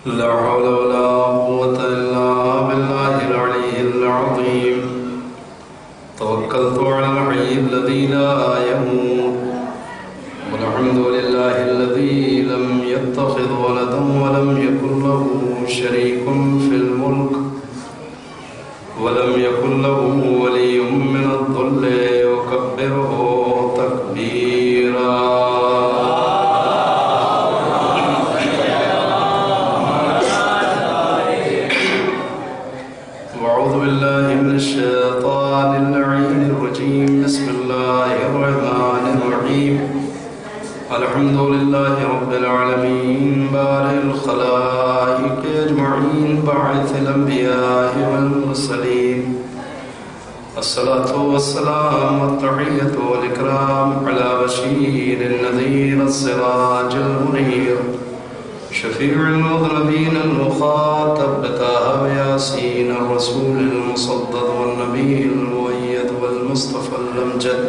لا حول ولا قوة إلا بالله العلي العظيم. توكلت على الحي الذي لا يموت. والحمد لله الذي لم يتخذ ولدا ولم يكن له شريك في الملك ولم يكن له ولي من الذل وكبره تكبيرا. وأعوذ بالله من الشيطان اللعين الرجيم. بسم الله الرحمن الرحيم. الحمد لله رب العالمين بارئ الخلائق أجمعين باعث الأنبياء والمرسلين. الصلاة والسلام والتحية والإكرام على بشير النذير السراج المنير شفيع المذنبين المخاطب بطه وياسين الرسول المصدق والنبي المؤيد والمصطفى الأمجد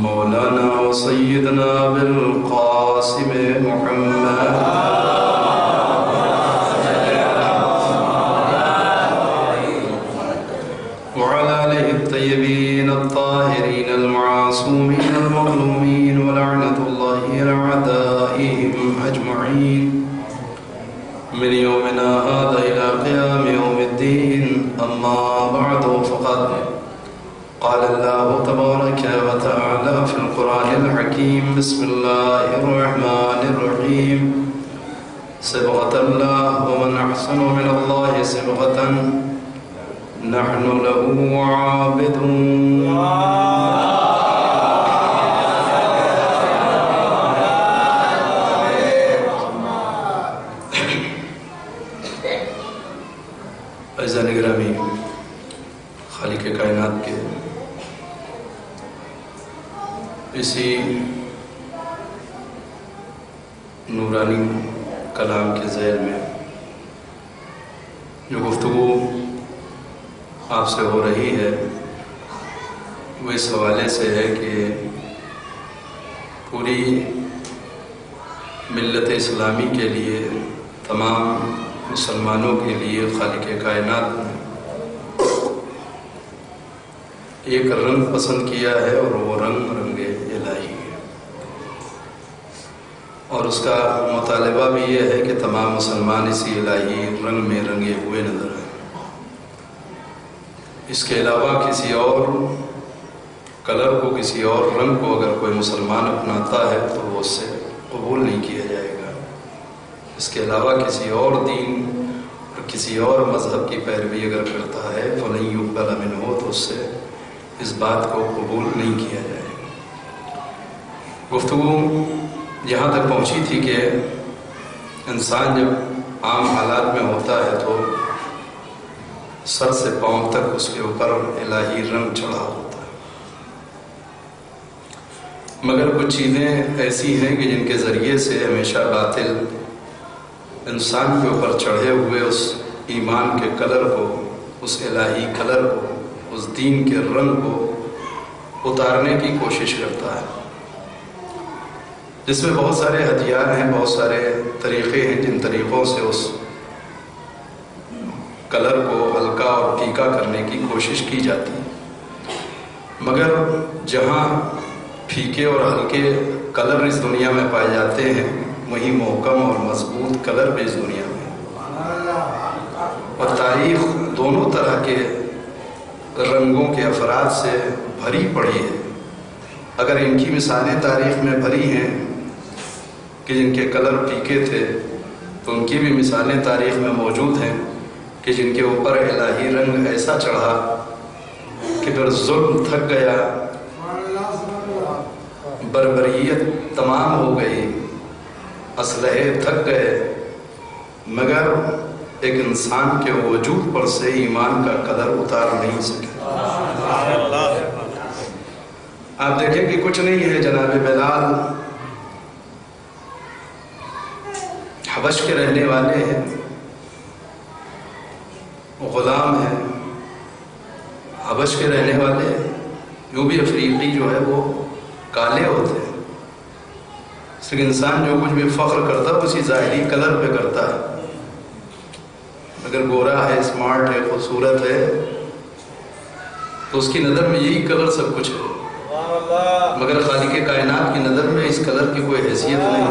مولانا وسيدنا بالقاسم محمد وعلى آله الطيبين الطاهرين المعصومين المظلومين ولعنة الله على أعدائهم أجمعين من يومنا هذا إلى قيام يوم الدين. أما بعد فقد قال الله تبارك وتعالى في القرآن الحكيم. بسم الله الرحمن الرحيم. صبغة الله ومن أحسن من الله صبغة نحن له عابدون. عزیزان گرامی، خالق کائنات کے اسی نورانی کلام کے ذیل میں جو گفتگو آپ سے ہو رہی ہے وہ اس حوالے سے ہے کہ پوری ملت اسلامی کے لیے، تمام مسلمانوں کے لیے خالق کائنات نے ایک رنگ پسند کیا ہے اور وہ رنگ الہی ہے، اور اس کا مطالبہ بھی یہ ہے کہ تمام مسلمان اسی الہی رنگ میں رنگے ہوئے نظر آئیں۔ اس کے علاوہ کسی اور کلر کو، کسی اور رنگ کو اگر کوئی مسلمان اپناتا ہے تو وہ اس سے قبول نہیں کیا جائے گا۔ اس کے علاوہ کسی اور دین اور کسی اور مذہب کی پیروی اگر کرتا ہے فَلَن يُقْبَلَ مِنْهُ تو اس سے اس بات کو قبول نہیں کیا جائے گا۔ گفتگو یہاں تک پہنچی تھی کہ انسان جب عام حالات میں ہوتا ہے تو سر سے پاؤں تک اس کے اوپر الہی رنگ چڑھا ہوتا ہے، مگر کچھ چیزیں ایسی ہیں کہ جن کے ذریعے سے ہمیشہ باطل انسان کے اوپر چڑھے ہوئے اس ایمان کے کلر کو، اس الہی کلر کو، اس دین کے رنگ کو اتارنے کی کوشش کرتا ہے، جس میں بہت سارے ہتھیار ہیں، بہت سارے طریقے ہیں جن طریقوں سے اس کلر کو ہلکا اور پھیکا کرنے کی کوشش کی جاتی ہے۔ مگر جہاں پھیکے اور ہلکے کلر اس دنیا میں پائے جاتے ہیں وہیں محکم اور مضبوط کلر بھی اس دنیا میں، اور تاریخ دونوں طرح کے رنگوں کے افراد سے بھری پڑی ہے۔ اگر ان کی مثالیں تاریخ میں بھری ہیں کہ جن کے کلر پھیکے تھے، تو ان کی بھی مثالیں تاریخ میں موجود ہیں کہ جن کے اوپر الہی رنگ ایسا چڑھا کہ پھر ظلم تھک گیا، بربریت تمام ہو گئی، اسلحے تھک گئے، مگر ایک انسان کے وجود پر سے ایمان کا قدر اتار نہیں سکے۔ آپ دیکھیں کہ کچھ نہیں ہے، جناب بلال حبش کے رہنے والے ہیں، غلام ہیں، حبش کے رہنے والے، یوں بھی افریقی جو ہے وہ کالے ہوتے ہیں، اس لیکن انسان جو کچھ بھی فخر کرتا ہے اسی ظاہری کلر پہ کرتا ہے. اگر گورا ہے، اسمارٹ ہے، خوبصورت ہے تو اس کی نظر میں یہی کلر سب کچھ ہے. مگر خالق کائنات کی نظر میں اس کلر کی کوئی حیثیت نہیں ہے.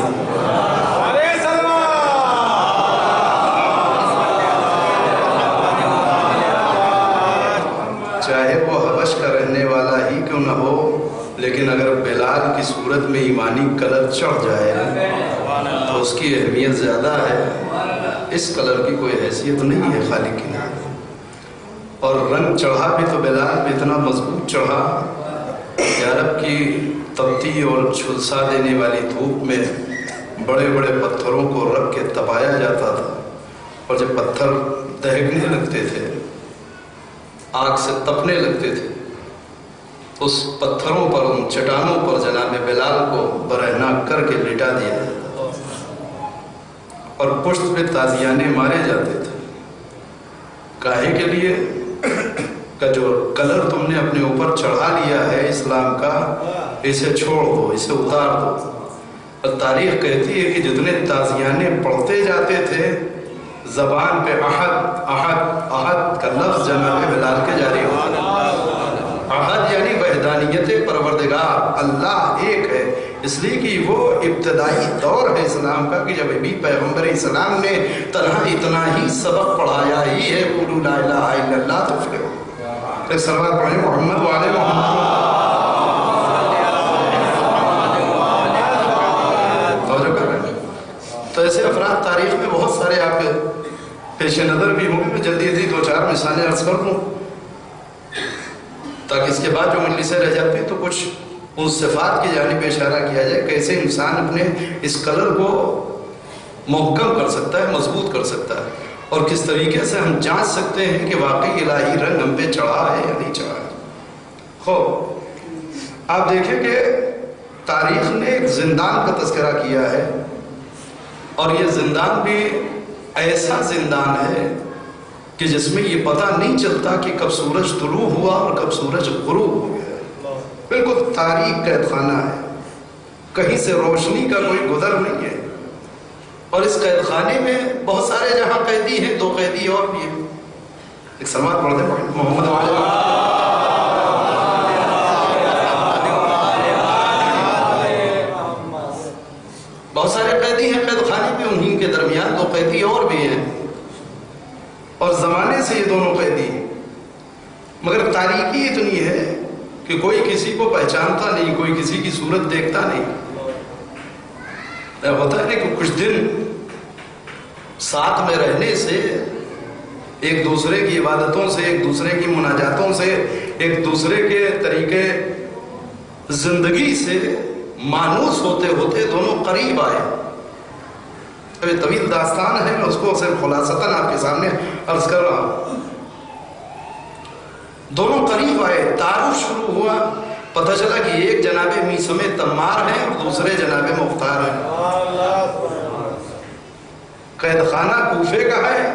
چاہے وہ حبش کا رہنے والا ہی کیوں نہ ہو، لیکن اگر بلال کی صورت میں ایمانی کلر چڑھ جائے تو اس کی اہمیت زیادہ ہے. اس کلر کی کوئی حیثیت نہیں ہے خالق کی نام. اور رنگ چڑھا بھی تو بلال بھی اتنا مضبوط چڑھا کہ عرب کی تپتی اور جھلسا دینے والی دھوپ میں بڑے بڑے پتھروں کو رکھ کے تپایا جاتا تھا، اور جب پتھر دہنے لگتے تھے، آگ سے تپنے لگتے تھے، اس پتھروں پر، ان چٹانوں پر جناب بلال کو برہنہ کر کے لٹا دیا جاتا اور پشت پہ تازیانے مارے جاتے تھے. کاہے کے لیے کہ جو کلر تم نے اپنے اوپر چڑھا لیا ہے اسلام کا، اسے چھوڑ دو، اسے اتار دو. اور تاریخ کہتی ہے کہ جتنے تازیانے پڑھتے جاتے تھے زبان پہ احد احد احد کا لفظ جناب بلال کے جاری ہوتا. احد یعنی وحدانیت پروردگار، اللہ ایک ہے. اس لیے کہ وہ ابتدائی دور ہے اسلام کا کہ جب ابھی پیغمبر اسلام نے تنہا اتنا ہی سبق پڑھایا ہی ہے، قولوا لا الہ الا اللہ تفلحوا. ایک سلوات پڑھیں محمد وعلی محمد. توجہ کر رہے ہیں؟ تو ایسے افراد تاریخ میں بہت سارے آپ کے پیش نظر بھی ہوں گے. میں جلدی جلدی 2-4 مثالیں عرض کر دوں تاکہ اس کے بعد جو مجلسیں رہ جاتی ہیں تو کچھ ان صفات کی جانب اشارہ کیا جائے، کیسے انسان اپنے اس کلر کو محکم کر سکتا ہے، مضبوط کر سکتا ہے، اور کس طریقے سے ہم جانچ سکتے ہیں کہ واقعی الہی رنگ ہم پہ چڑھا ہے یا نہیں چڑھا ہے. خوب آپ دیکھیں کہ تاریخ نے ایک زندان کا تذکرہ کیا ہے، اور یہ زندان بھی ایسا زندان ہے کہ جس میں یہ پتہ نہیں چلتا کہ کب سورج طلوع ہوا اور کب سورج غروب ہو گیا. بالکل تاریک قید خانہ ہے، کہیں سے روشنی کا کوئی گزر نہیں ہے. اور اس قید خانے میں بہت سارے جہاں قیدی ہیں، 2 قیدی اور بھی ہیں. ایک سلوات پڑھ دیں محمد وعلی. بہت سارے قیدی ہیں قید خانے میں، انہی کے درمیان 2 قیدی اور بھی ہیں، اور زمانے سے یہ دونوں قیدی ہیں. مگر تاریکی اتنی ہے کہ کوئی کسی کو پہچانتا نہیں، کوئی کسی کی صورت دیکھتا نہیں. ہوتا ہے کہ کچھ دن ساتھ میں رہنے سے، ایک دوسرے کی عبادتوں سے، ایک دوسرے کی مناجاتوں سے، ایک دوسرے کے طریقے زندگی سے مانوس ہوتے ہوتے دونوں قریب آئے. ابھی طویل داستان ہے، میں اس کو صرف خلاصتاً آپ کے سامنے عرض کر رہا ہوں. دونوں قریب آئے، تعارف شروع ہوا، پتہ چلا کہ ایک جناب میثم تمار ہیں اور دوسرے جناب مختار ہیں. قید خانہ کوفے کا ہے.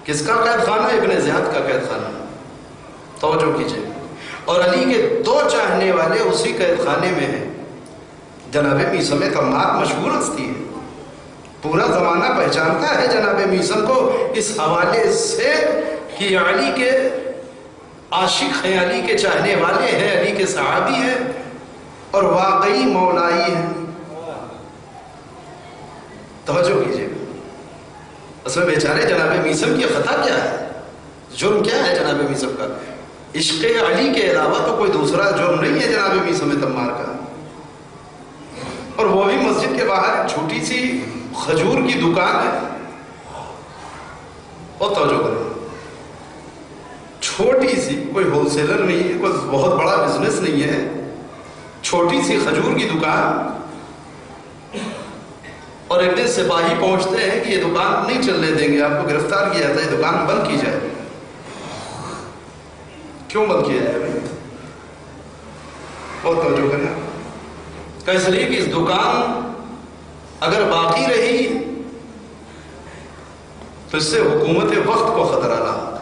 کس کا قید خانہ؟ ابن زیاد کا قید خانہ. توجہ کیجئے. اور علی کے 2 چاہنے والے اسی قید خانے میں ہیں. جناب میثم تمار مشہور ہستی ہے، پورا زمانہ پہچانتا ہے جناب میثم کو اس حوالے سے کہ علی کے عاشق ہیں، علی کے چاہنے والے ہیں، علی کے صحابی ہیں اور واقعی مولائی ہیں. توجہ کیجئے. اصل میں بیچارے جناب میثم کی خطا کیا ہے، جرم کیا ہے جناب میثم کا؟ عشق علی کے علاوہ تو کوئی دوسرا جرم نہیں ہے جناب میثم تمار کا. اور وہ بھی مسجد کے باہر ایک چھوٹی سی کھجور کی دکان ہے. اور توجہ کریں، چھوٹی سی، کوئی ہول سیلر نہیں ہے، کوئی بہت بڑا بزنس نہیں ہے، چھوٹی سی کھجور کی دکان. اور ایک دن سپاہی پہنچتے ہیں کہ یہ دکان نہیں چلنے دیں گے، آپ کو گرفتار کیا جاتا ہے، یہ دکان بند کی جائے. کیوں بند کیا جائے بھائی؟ بہت توجہ کرنا. اس لیے کہ اس دکان اگر باقی رہی تو اس سے حکومت وقت کو خطرہ رہا.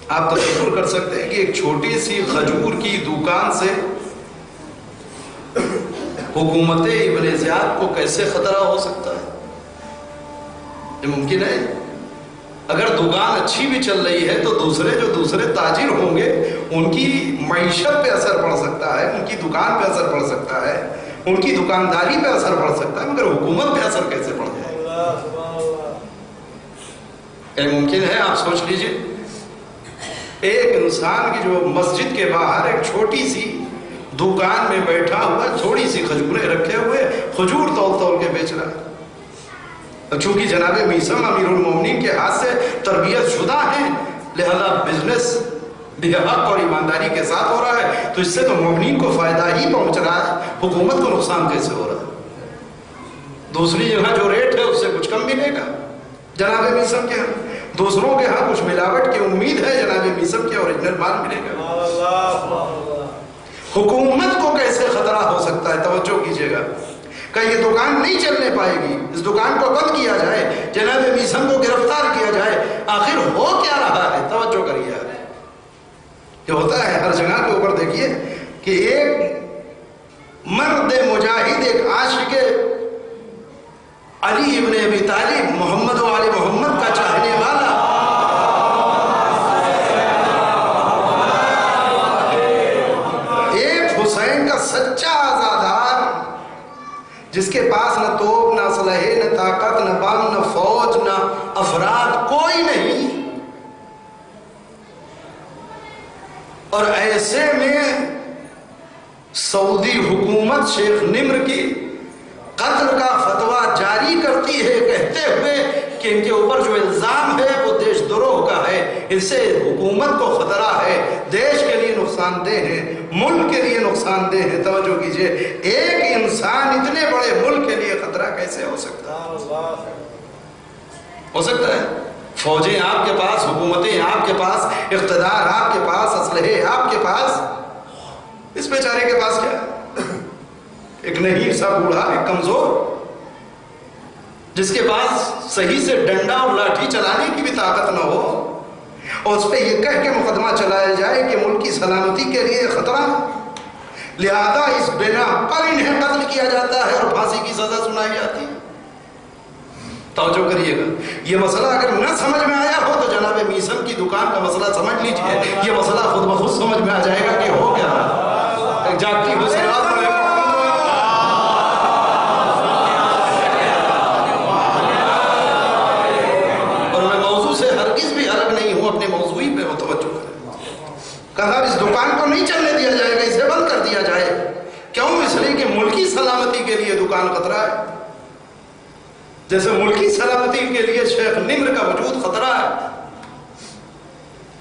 آپ تصور کر سکتے ہیں کہ ایک چھوٹی سی کھجور کی دکان سے حکومت ابن زیاد کو کیسے خطرہ ہو سکتا ہے؟ یہ ممکن ہے؟ اگر دکان اچھی بھی چل رہی ہے تو دوسرے تاجر ہوں گے ان کی معیشت پہ اثر پڑ سکتا ہے، ان کی دکان پہ اثر پڑ سکتا ہے، ان کی دکانداری پہ اثر پڑ سکتا ہے، مگر حکومت پہ اثر کیسے پڑ جائے؟ کیا ممکن ہے؟ آپ سوچ لیجئے، ایک انسان کی جو مسجد کے باہر ایک چھوٹی سی دکان میں بیٹھا ہوا تھوڑی سی کھجوریں رکھے ہوئے کھجور تول تول کے بیچ رہا ہے، چونکہ جناب میثم امیر المومنین کے ہاتھ سے تربیت شدہ ہیں لہذا بزنس بحق اور ایمانداری کے ساتھ ہو رہا ہے، تو اس سے تو مومنین کو فائدہ ہی پہنچ رہا ہے، حکومت کو نقصان کیسے ہو رہا ہے؟ دوسری جگہ جو ریٹ ہے اس سے کچھ کم ملے گا جناب میثم کے ہاں، دوسروں کے ہاں کچھ ملاوٹ کی امید ہے، جناب میثم کے اوریجنل مال ملے گا۔ حکومت کو کیسے خطرہ ہو سکتا ہے؟ توجہ کیجئے گا کہ یہ دکان نہیں چلنے پائے گی، اس دکان کو بند کیا جائے، جناب میثم کو گرفتار کیا جائے، آخر ہو کیا رہا ہے؟ توجہ کریے، یہ ہوتا ہے ہر جگہ کے اوپر۔ دیکھیے کہ ایک مرد مجاہد، ایک عاشق علی ابن ابی طالب، محمد و آل محمد کا چاہنے والا، ایک حسین کا سچا آزادار، جس کے پاس نہ توپ، نہ اسلحے، نہ طاقت، نہ بم، نہ فوج، نہ افراد، کوئی نہیں، اور ایسے میں سعودی حکومت شیخ نمر کی قتل کا فتویٰ جاری کرتی ہے، کہتے ہوئے کہ ان کے اوپر جو الزام ہے وہ دیش دروہ کا ہے، اس سے حکومت کو خطرہ ہے، دیش کے لیے نقصان دہ ہے، ملک کے لیے نقصان دہ ہے۔ توجہ کیجئے، ایک انسان اتنے بڑے ملک کے لیے خطرہ کیسے ہو سکتا ہے؟ ہو سکتا ہے؟ فوجیں آپ کے پاس، حکومتیں آپ کے پاس، اقتدار آپ کے پاس، اسلحے آپ کے پاس، اس بیچارے کے پاس کیا ہے؟ ایک نحیف سا بوڑھا، ایک کمزور، جس کے پاس صحیح سے ڈنڈا اور لاٹھی چلانے کی بھی طاقت نہ ہو، اور اس پہ یہ کہہ کے مقدمہ چلایا جائے کہ ملک کی سلامتی کے لیے خطرہ، لہذا اس بنا پر انہیں قتل کیا جاتا ہے اور پھانسی کی سزا سنائی جاتی ہے۔ توجہ کریے گا، یہ مسئلہ اگر نہ سمجھ میں آیا ہو تو جناب میثم کی دکان کا مسئلہ سمجھ لیجئے، یہ مسئلہ خود بخود سمجھ میں آ جائے گا کہ ہو کیا رہا ہے۔ جاگتی ہوئی سلوات پڑھیں۔ اپنے موضوعی پہ متوجہ کریں، کہا اس دکان کو نہیں چلنے دیا جائے گا، اسے بند کر دیا جائے۔ کیوں؟ اس لیے کہ ملکی سلامتی کے لیے دکان خطرہ ہے، جیسے ملکی سلامتی کے لیے شیخ نمر کا وجود خطرہ ہے۔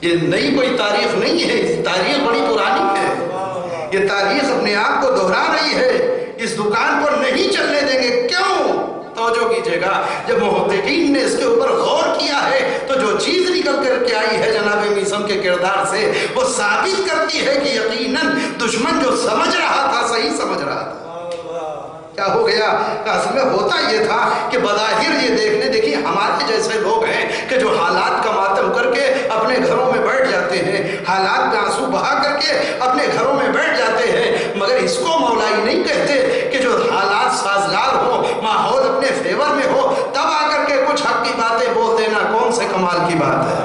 یہ نئی کوئی تاریخ نہیں ہے، تاریخ بڑی پرانی ہے، یہ تاریخ اپنے آپ کو دہرا رہی ہے۔ اس دکان کو نہیں چلنے دیں گے، کیوں؟ توجہ کیجئے گا، جب محققین نے اس کے اوپر غور کیا ہے تو جو چیز نکل کر کے آئی ہے جناب میثم کے کردار سے، وہ ثابت کرتی ہے کہ یقیناً دشمن جو سمجھ رہا تھا صحیح سمجھ رہا تھا۔ کیا ہو گیا؟ اصل میں ہوتا یہ تھا کہ بظاہر یہ دیکھیے ہمارے جیسے لوگ ہیں کہ جو حالات کا ماتم کر کے اپنے گھروں میں بیٹھ جاتے ہیں، حالات میں آنسو بہا کر کے اپنے گھروں میں بیٹھ جاتے ہیں، مگر اس کو مولائی نہیں کہتے کہ جو حالات سازگار ہو، ماحول اپنے فیور میں ہو، تب آ کر کے کچھ حق کی باتیں بول دینا کون سے کمال کی بات ہے۔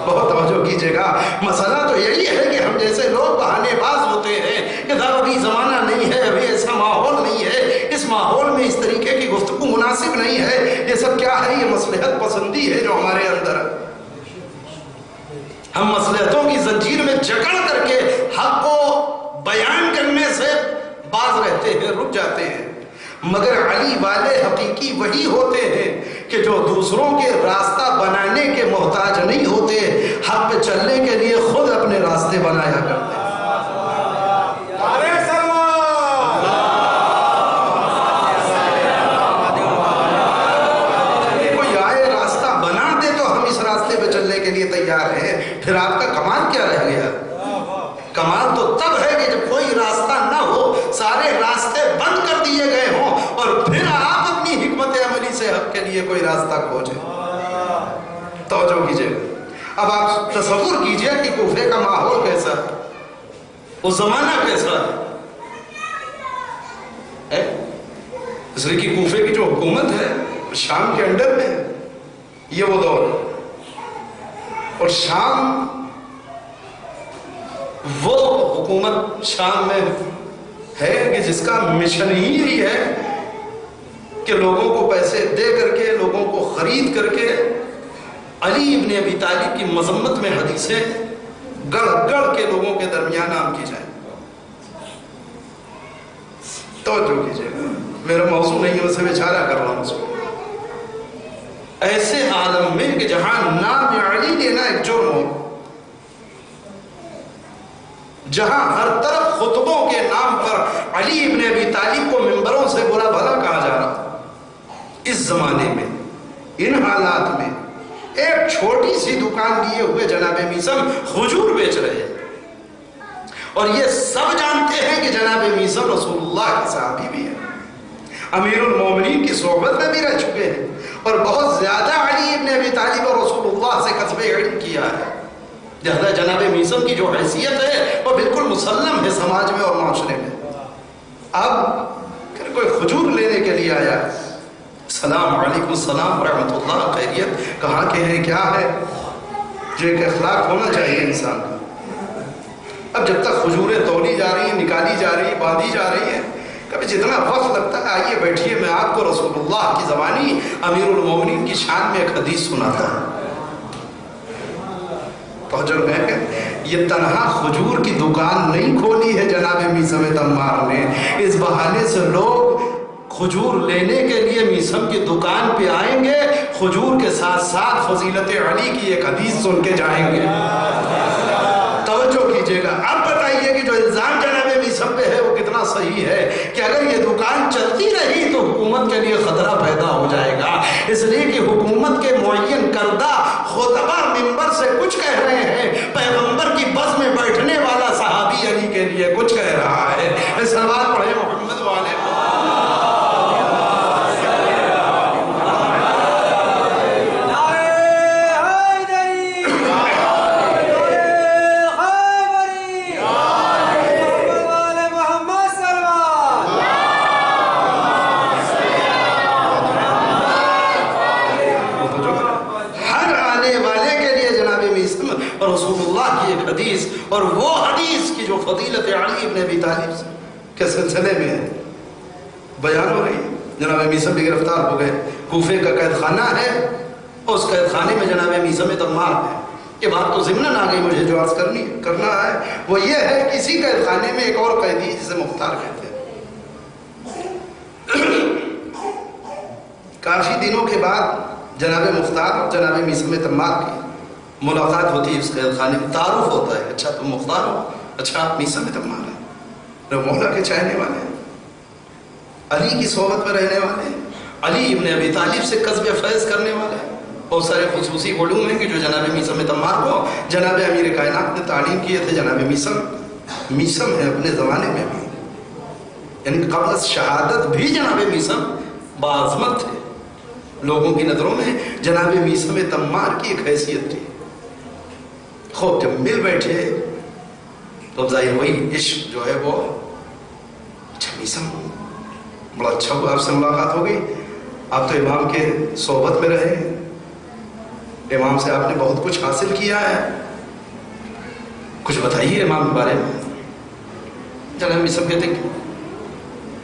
بہت توجہ کیجئے گا، مسئلہ تو یہی ہے کہ ہم جیسے لوگ بہانے باز ہوتے ہیں کہ ابھی زمانہ نہیں ہے، ابھی ایسا ماحول نہیں ہے، اس ماحول میں اس طریقے کی گفتگو مناسب نہیں ہے۔ یہ سب کیا ہے؟ یہ مصلحت پسندی ہے جو ہمارے اندر ہے۔ ہم مصلحتوں کی زنجیر میں جکڑ کر کے حق کو بیان کرنے سے باز رہتے ہیں، رک جاتے ہیں، مگر علی والے حقیقی وہی ہوتے ہیں کہ جو دوسروں کے راستہ بنانے کے محتاج نہیں ہوتے، حق پہ چلنے کے لیے خود اپنے راستے بنایا کرتے ہیں۔ کوئی آئے راستہ بنا دے تو ہم اس راستے پہ چلنے کے لیے تیار ہیں، پھر آپ کا کمال کیا رہ گیا؟ کمال تو تب ہے کہ جب کوئی راستہ نہ ہو، سارے راستے بند کر دیے گئے ہوں، اور پھر آپ اپنی حکمت عملی سے حق کے لیے کوئی راستہ کھوجیں۔ توجہ کیجئے، اب آپ تصور کیجئے کہ کوفے کا ماحول کیسا ہے، وہ زمانہ کیسا ہے۔ اس لیے کہ کوفے کی جو حکومت ہے شام کے انڈر میں ہے، یہ وہ دور ہے۔ اور شام وہ حکومت شام میں ہے کہ جس کا مشن ہی یہی ہے کہ لوگوں کو پیسے دے کر کے، لوگوں کو خرید کر کے علی ابن ابی طالب کی مذمت میں حدیثیں گڑھ گڑھ کے لوگوں کے درمیان عام کی جائیں۔ توجہ کیجیے گا، میرا موضوع نہیں ہے، اسے اشارہ کر رہا ہوں اس کو۔ ایسے عالم میں کہ جہاں نام علی لینا ایک جرم ہو، جہاں ہر طرف خطبوں کے نام پر علی ابن ابی طالب کو ممبروں سے برا بھلا کہا جا رہا، اس زمانے میں ان حالات میں ایک چھوٹی سی دکان لیے ہوئے جناب میثم کھجور بیچ رہے ہیں، اور یہ سب جانتے ہیں کہ جناب میثم رسول اللہ کے صحابی بھی ہیں، امیر المومنین کی صحبت میں بھی رہ چکے ہیں، اور بہت زیادہ علی ابن ابی طالب اور رسول اللہ سے کسب علم کیا ہے، لہذا جناب میثم کی جو حیثیت ہے وہ بالکل مسلم ہے سماج میں اور معاشرے میں۔ اب کوئی کھجور لینے کے لیے آیا، السلام علیکم، السلام ورحمۃ اللہ، خیریت، کہاں کے ہیں، کیا ہے، جو ایک اخلاق ہونا چاہیے انسان کا۔ اب جب تک کھجوریں تولی جا رہی ہیں، نکالی جا رہی ہیں، باندھی جا رہی ہیں، کبھی جتنا وقت لگتا ہے، آئیے بیٹھیے، میں آپ کو رسول اللہ کی زبانی امیر المومنین کی شان میں ایک حدیث سناتا ہوں۔ توجہ ہے، یہ تنہا کھجور کی دکان نہیں کھولی ہے جناب میثم تمار نے، اس بہانے سے لوگ کھجور لینے کے لیے میثم کی دکان پہ آئیں گے، کھجور کے ساتھ ساتھ فضیلت علی کی ایک حدیث سن کے جائیں گے۔ توجہ کیجئے گا، اب بتائیے کہ جو الزام جناب میثم پہ ہے وہ کتنا صحیح ہے کہ اگر یہ دکان چلتی رہی تو حکومت کے لیے خطرہ پیدا ہو جائے گا، اس لیے کہ حکومت کے معین کردہ خطبہ منبر سے کچھ کہہ رہے ہیں، پیغمبر کی بس میں بیٹھنے والا صحابی علی کے لیے کچھ کہہ رہا ہے۔ سلوات پڑھیں محمد والے۔ رسول اللہ کی ایک حدیث، اور وہ حدیث کی جو فضیلت علی ابن ابی طالب کے سلسلے میں ہے بیان ہو رہی ہے۔ جناب میثم بھی گرفتار ہو گئے، کوفے کا قید خانہ ہے، اور اس قید خانے میں جناب میثم تمار ہے۔ یہ بات تو ضمناً آ گئی، مجھے جو عرض کرنا ہے وہ یہ ہے کہ اسی قید خانے میں ایک اور قیدی جسے مختار کہتے ہیں۔ کافی دنوں کے بعد جناب مختار اور جناب میثم تمار کی ملاقات ہوتی ہے، اس قید خانے میں تعارف ہوتا ہے، اچھا تم مختار ہو، اچھا آپ میثم تمار ہیں، جو مولا کے چاہنے والے ہیں، علی کی صحبت میں رہنے والے ہیں، علی ابن ابی طالب سے قصب فیض کرنے والے ہیں۔ بہت سارے خصوصی علوم ہیں کہ جو جناب میثم تمار کو جناب امیر کائنات نے تعلیم کیے تھے۔ جناب میثم ہے اپنے زمانے میں بھی، یعنی قبل شہادت بھی جناب میثم باعظمت تھے، لوگوں کی نظروں میں جناب میثم تمار کی ایک حیثیت تھی۔ خوب جب مل بیٹھے تو ظاہر وہی عشق جو ہے وہ، اچھا میثم بڑا اچھا ہوا آپ سے ملاقات ہو گئی، آپ تو امام کے صحبت میں رہے، امام سے آپ نے بہت کچھ حاصل کیا ہے، کچھ بتائیے امام کے بارے میں۔ جناب میثم کہتے ہیں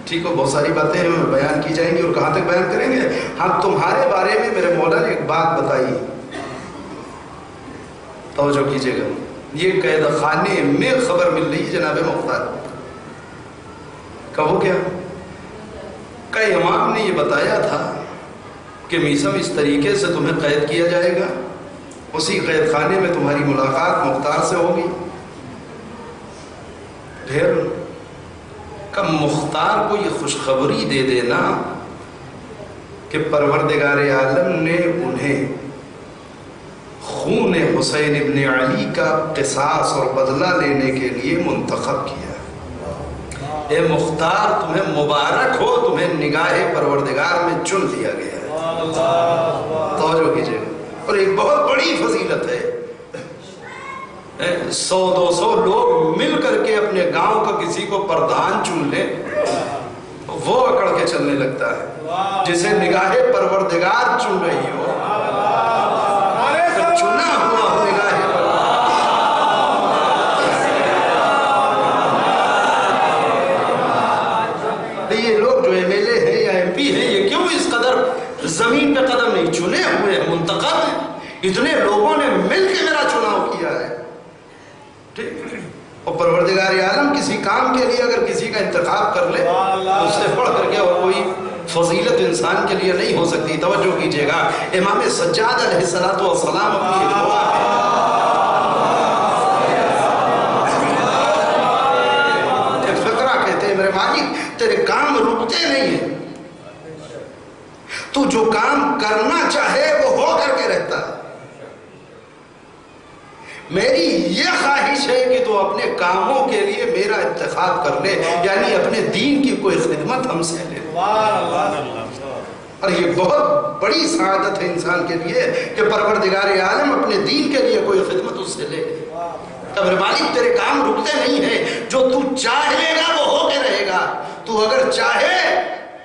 ٹھیک ہو، بہت ساری باتیں ہیں بیان کی جائیں گی، اور کہاں تک بیان کریں گے، ہاں تمہارے بارے میں میرے مولا نے ایک بات بتائی۔ توجہ کیجئے گا، یہ قید خانے میں خبر مل رہی ہے جناب مختار، کہو کیا کہ امام نے یہ بتایا تھا کہ میثم اس طریقے سے تمہیں قید کیا جائے گا، اسی قید خانے میں تمہاری ملاقات مختار سے ہوگی۔ پھر کہ مختار کو یہ خوشخبری دے دینا کہ پروردگار عالم نے انہیں خون حسین ابن علی کا قصاص اور بدلہ لینے کے لیے منتخب کیا۔ اے مختار تمہیں مبارک ہو، تمہیں نگاہ پروردگار میں چن لیا گیا ہے۔ توجہ کیجئے، اور ایک بہت بڑی فضیلت ہے، 100-200 لوگ مل کر کے اپنے گاؤں کا کسی کو پردھان چن لیں، وہ اکڑ کے چلنے لگتا ہے۔ جسے نگاہ پروردگار چن رہی ہو، چنا ہوا ہو نگاہ پروردگار۔ یہ لوگ جو ایم ایل اے ہیں یا ایم پی ہیں، یہ کیوں اس قدر زمین پہ قدم نہیں؟ چنے ہوئے ہیں، منتخب ہیں، اتنے لوگوں نے مل کے میرا چناؤ کیا ہے، ٹھیک؟ اور پروردگار عالم کسی کام کے لیے اگر کسی کا انتخاب کر لے، اس سے بڑھ کر کے اور کوئی فضیلت انسان کے لیے نہیں ہو سکتی۔ توجہ کیجئے گا، امام سجاد علیہ السلام اپنی ایک دعا ہے، ایک فقرہ کہتے ہیں، میرے مالک تیرے کام رکتے نہیں ہیں، تو جو کام کرنا چاہے وہ ہو کر کے رہتا ہے، میری یہ خواہش ہے کہ تو اپنے کاموں کے لیے میرا انتخاب کر لے، یعنی اپنے دین کی کوئی خدمت ہم سے لے۔ اور یہ بہت بڑی سعادت ہے انسان کے لیے کہ پروردگار عالم اپنے دین کے لیے کوئی خدمت اس سے لے۔ تب مالک تیرے کام رکتے نہیں ہیں، جو تو چاہے گا وہ ہو کے رہے گا۔ تو اگر چاہے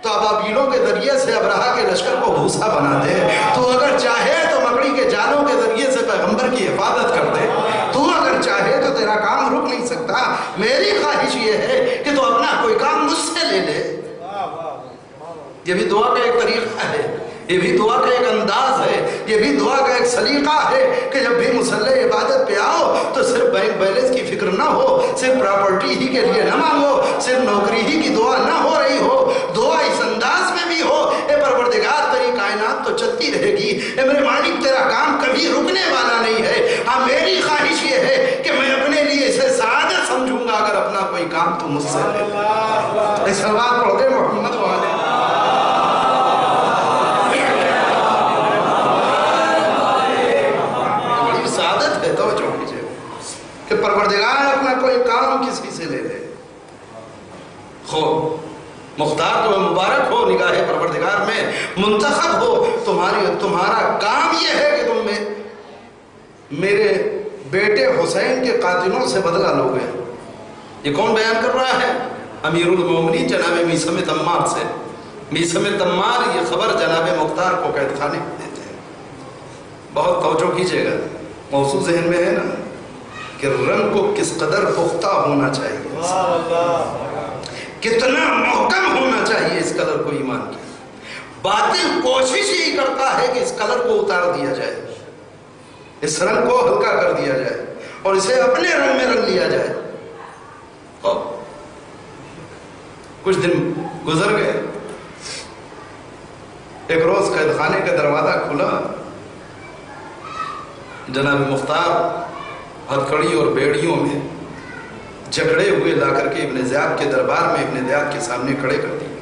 تو ابابیلوں کے ذریعے سے ابرہہ کے لشکر کو بھوسا بنا دے، تو اگر چاہے تو مکڑی کے جالوں کے ذریعے سے پیغمبر کی حفاظت کر دے، تو اگر چاہے تو تیرا کام رک نہیں سکتا۔ میری خواہش یہ ہے کہ تو اپنا کوئی کام مجھ سے لے لے۔ یہ بھی دعا کا ایک طریقہ ہے، یہ بھی دعا کا ایک انداز ہے، یہ بھی دعا کا ایک سلیقہ ہے کہ جب بھی مصلی عبادت پہ آؤ تو صرف بینک بیلنس کی فکر نہ ہو، صرف پراپرٹی ہی کے لیے نہ مانگو، صرف نوکری ہی کی دعا نہ ہو رہی ہو، دعا اس انداز میں بھی ہو، اے پروردگار تیری کائنات تو چلتی رہے گی، اے میرے مالک تیرا کام کبھی رکنے والا نہیں ہے۔ ہاں میری خواہش یہ ہے کہ میں اپنے لیے اسے سعادت سمجھوں گا اگر اپنا کوئی کام تو مجھ سے لے۔ صلوات پڑھ دے محمد والے۔ کہ پروردگار اپنا کوئی کام کسی سے لے لے، خو مختار تو مبارک ہو، نگاہ پروردگار میں منتخب ہو، تمہارا کام یہ ہے کہ تم میرے بیٹے حسین کے قاتلوں سے بدلہ لو گے۔ یہ کون بیان کر رہا ہے؟ امیر المومنین جناب میثم تمار سے۔ میثم تمار یہ خبر جناب مختار کو قید خانے میں دیتے ہیں۔ بہت توجہ کیجئے گا، موضوع ذہن میں ہے نا کہ رنگ کو کس قدر پختہ ہونا چاہیے، کتنا محکم ہونا چاہیے اس کلر کو ایمان کی۔ باطل کوشش ہی کرتا ہے کہ اس کلر کو اتار دیا جائے، اس رنگ کو ہلکا کر دیا جائے اور اسے اپنے رنگ میں رنگ لیا جائے۔ کچھ دن گزر گئے، ایک روز قید خانے کا دروازہ کھلا، جناب مختار ہتھکڑی اور بیڑیوں میں جھگڑے ہوئے لا کر کے ابن زیاد کے دربار میں ابن زیاد کے سامنے کھڑے کر دیے۔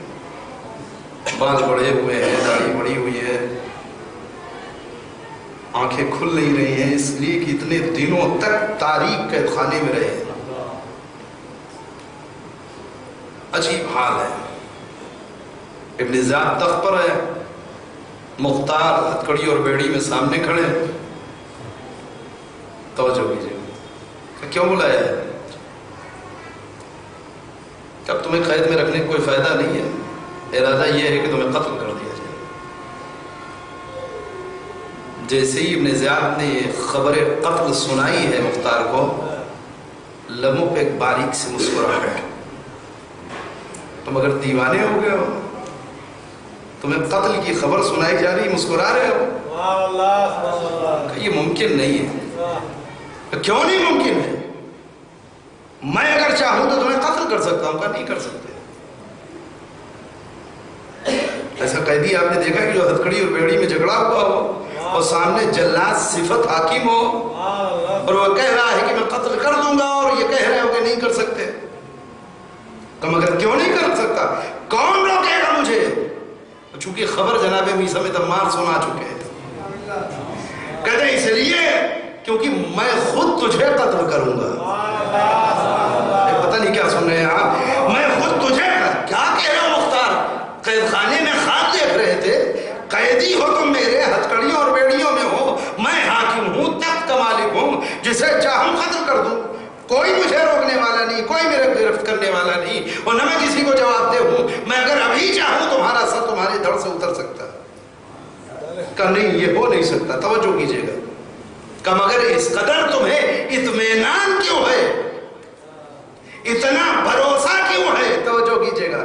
بال بڑھے ہوئے ہیں، داڑھی بڑھی ہوئی ہے، آنکھیں کھل نہیں رہی ہیں، اس لیے کہ اتنے دنوں تک تاریک قید خانے میں رہے۔ عجیب حال ہے، ابن زیاد تخت پر ہے، مختار ہتھکڑی اور بیڑی میں سامنے کھڑے۔ توجہ کیجیے، کیوں بلایا ہے؟ اب تمہیں قید میں رکھنے کا کوئی فائدہ نہیں ہے، ارادہ یہ ہے کہ تمہیں قتل کر دیا جائے۔ جیسے ہی ابن زیاد نے خبر قتل سنائی ہے مختار کو، لبوں پہ ایک باریک سے مسکراہٹ۔ تم اگر دیوانے ہو گئے ہو، تمہیں قتل کی خبر سنائی جا رہی، مسکرا رہے ہو، یہ ممکن نہیں ہے۔ کیوں نہیں ممکن ہے؟ میں اگر چاہوں تو تمہیں قتل کر سکتا ہوں، نہیں کر سکتے۔ ایسا قیدی آپ نے دیکھا کہ جو ہتھکڑی اور بیڑی میں جھگڑا ہوا ہو اور سامنے جلاد صفت حاکم ہو اور وہ کہہ رہا ہے کہ میں قتل کر دوں گا، اور یہ کہہ رہے ہو کہ نہیں کر سکتے۔ تو مگر کیوں نہیں کر سکتا؟ کون روکے گا مجھے؟ چونکہ خبر جناب میثم تمار سنا چکے ہیں۔ کہتے ہیں اس لیے کیونکہ میں خود تجھے قتل کروں گا۔ پتہ نہیں کیا سن رہے ہیں آپ؟ میں خود تجھے کیا کہہ رہے ہو مختار؟ قید خانے میں خواب دیکھ رہے تھے، قیدی ہو تم میرے، ہتھکڑیوں اور بیڑیوں میں ہو، میں حاکم ہوں، تخت کا مالک ہوں، جسے چاہوں قتل کر دوں، کوئی مجھے روکنے والا نہیں، کوئی میرے گرفت کرنے والا نہیں، اور نہ میں کسی کو جواب دے ہوں۔ میں اگر ابھی چاہوں تمہارا سر تمہارے دھڑ کہا نہیں یہ ہو نہیں سکتا، توجہ کیجیے گا، کہ مگر اس قدر تمہیں اطمینان کیوں ہے، اتنا بھروسہ کیوں ہے، توجہ کیجیے گا۔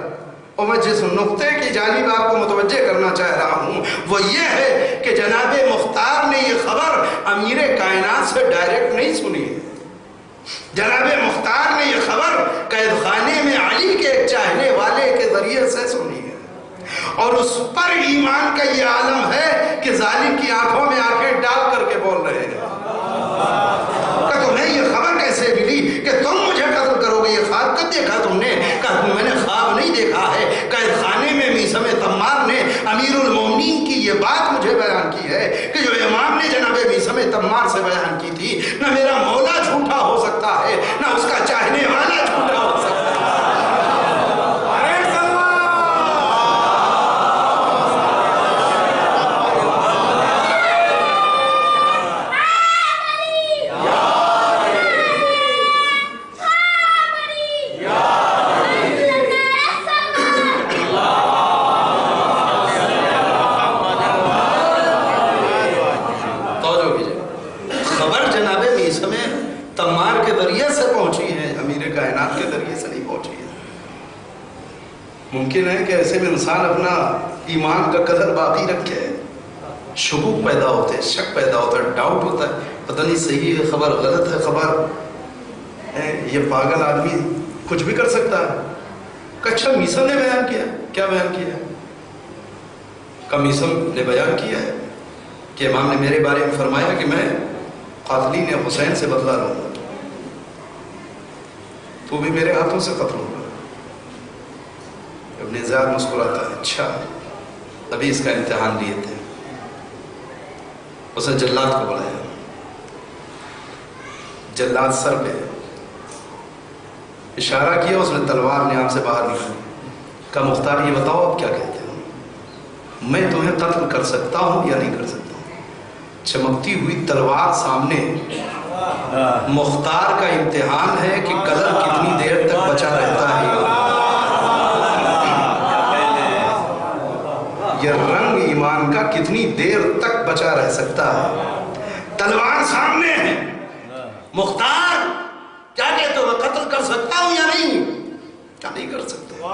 اور میں جس نقطے کی جانب آپ کو متوجہ کرنا چاہ رہا ہوں وہ یہ ہے کہ جناب مختار نے یہ خبر امیر کائنات سے ڈائریکٹ نہیں سنی ہے، جناب مختار نے یہ خبر قید خانے میں علی کے ایک چاہنے والے کے ذریعے سے سنی ہے، اور اس پر ایمان کا یہ عالم ہے کہ ظالم کی آنکھوں میں آنکھیں ڈال کر کے بول رہے ہیں کہ تمہیں یہ خبر کیسے ملی کہ تم مجھے قتل کرو گے، یہ خواب کب دیکھا تم نے؟ کہا میں نے خواب نہیں دیکھا ہے، قید خانے میں میثم تمار نے امیر المومنین کی یہ بات مجھے بیان کی ہے کہ جو امام نے جناب میثم تمار سے بیان کی تھی، نہ میرا مولا جھوٹا ہو سکتا ہے نہ اس کا چاہنے والا جھوٹا ہو سکتا ہے۔ ممکن ہے کہ ایسے میں انسان اپنا ایمان کا قدر باقی رکھے، شکوک پیدا ہوتے ہیں، شک پیدا ہوتا ہے، ڈاؤٹ ہوتا ہے، پتہ نہیں صحیح ہے خبر، غلط ہے خبر، یہ پاگل آدمی کچھ بھی کر سکتا ہے۔ کہ اچھا میثم نے بیان کیا، کیا بیان کیا ہے؟ کہ میثم نے بیان کیا ہے کہ امام نے میرے بارے میں فرمایا کہ میں قاتلین حسین سے بدلہ لوں گا، تو بھی میرے ہاتھوں سے قتل ہوگا۔ ابن زیاد مسکراتا ہے، اچھا ابھی اس کا امتحان لیے تھے۔ اس نے جلاد کو بلایا، جلاد سر پہ اشارہ کیا، اس نے تلوار نیام سے باہر نکالی، کہا مختار یہ بتاؤ آپ کیا کہتے ہو، میں تمہیں قتل کر سکتا ہوں یا نہیں کر سکتا ہوں؟ چمکتی ہوئی تلوار سامنے، مختار کا امتحان ہے کہ کلر کتنی دیر تک بچا رہتا ہے، یہ رنگ ایمان کا کتنی دیر تک بچا رہ سکتا ہے۔ تلوار سامنے ہے، مختار کیا کہتے ہو، میں قتل کر سکتا ہوں یا نہیں؟ کیا نہیں کر سکتا؟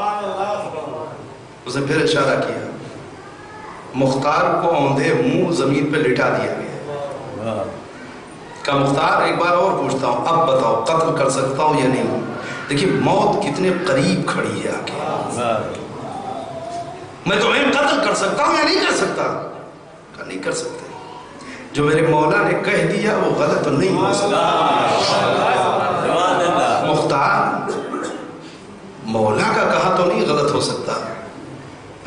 اسے پھر اشارہ کیا، مختار کو اوندھے منہ زمین پہ لٹا دیا گیا۔ کہا مختار ایک بار اور پوچھتا ہوں، اب بتاؤ قتل کر سکتا ہوں یا نہیں؟ دیکھیے موت کتنے قریب کھڑی ہے آگے، میں تمہیں قتل کر سکتا ہوں یا نہیں کر سکتا؟ کہا نہیں کر سکتے، جو میرے مولا نے کہہ دیا وہ غلط نہیں ہو سکتا۔ مختار مولا کا کہا تو نہیں غلط ہو سکتا،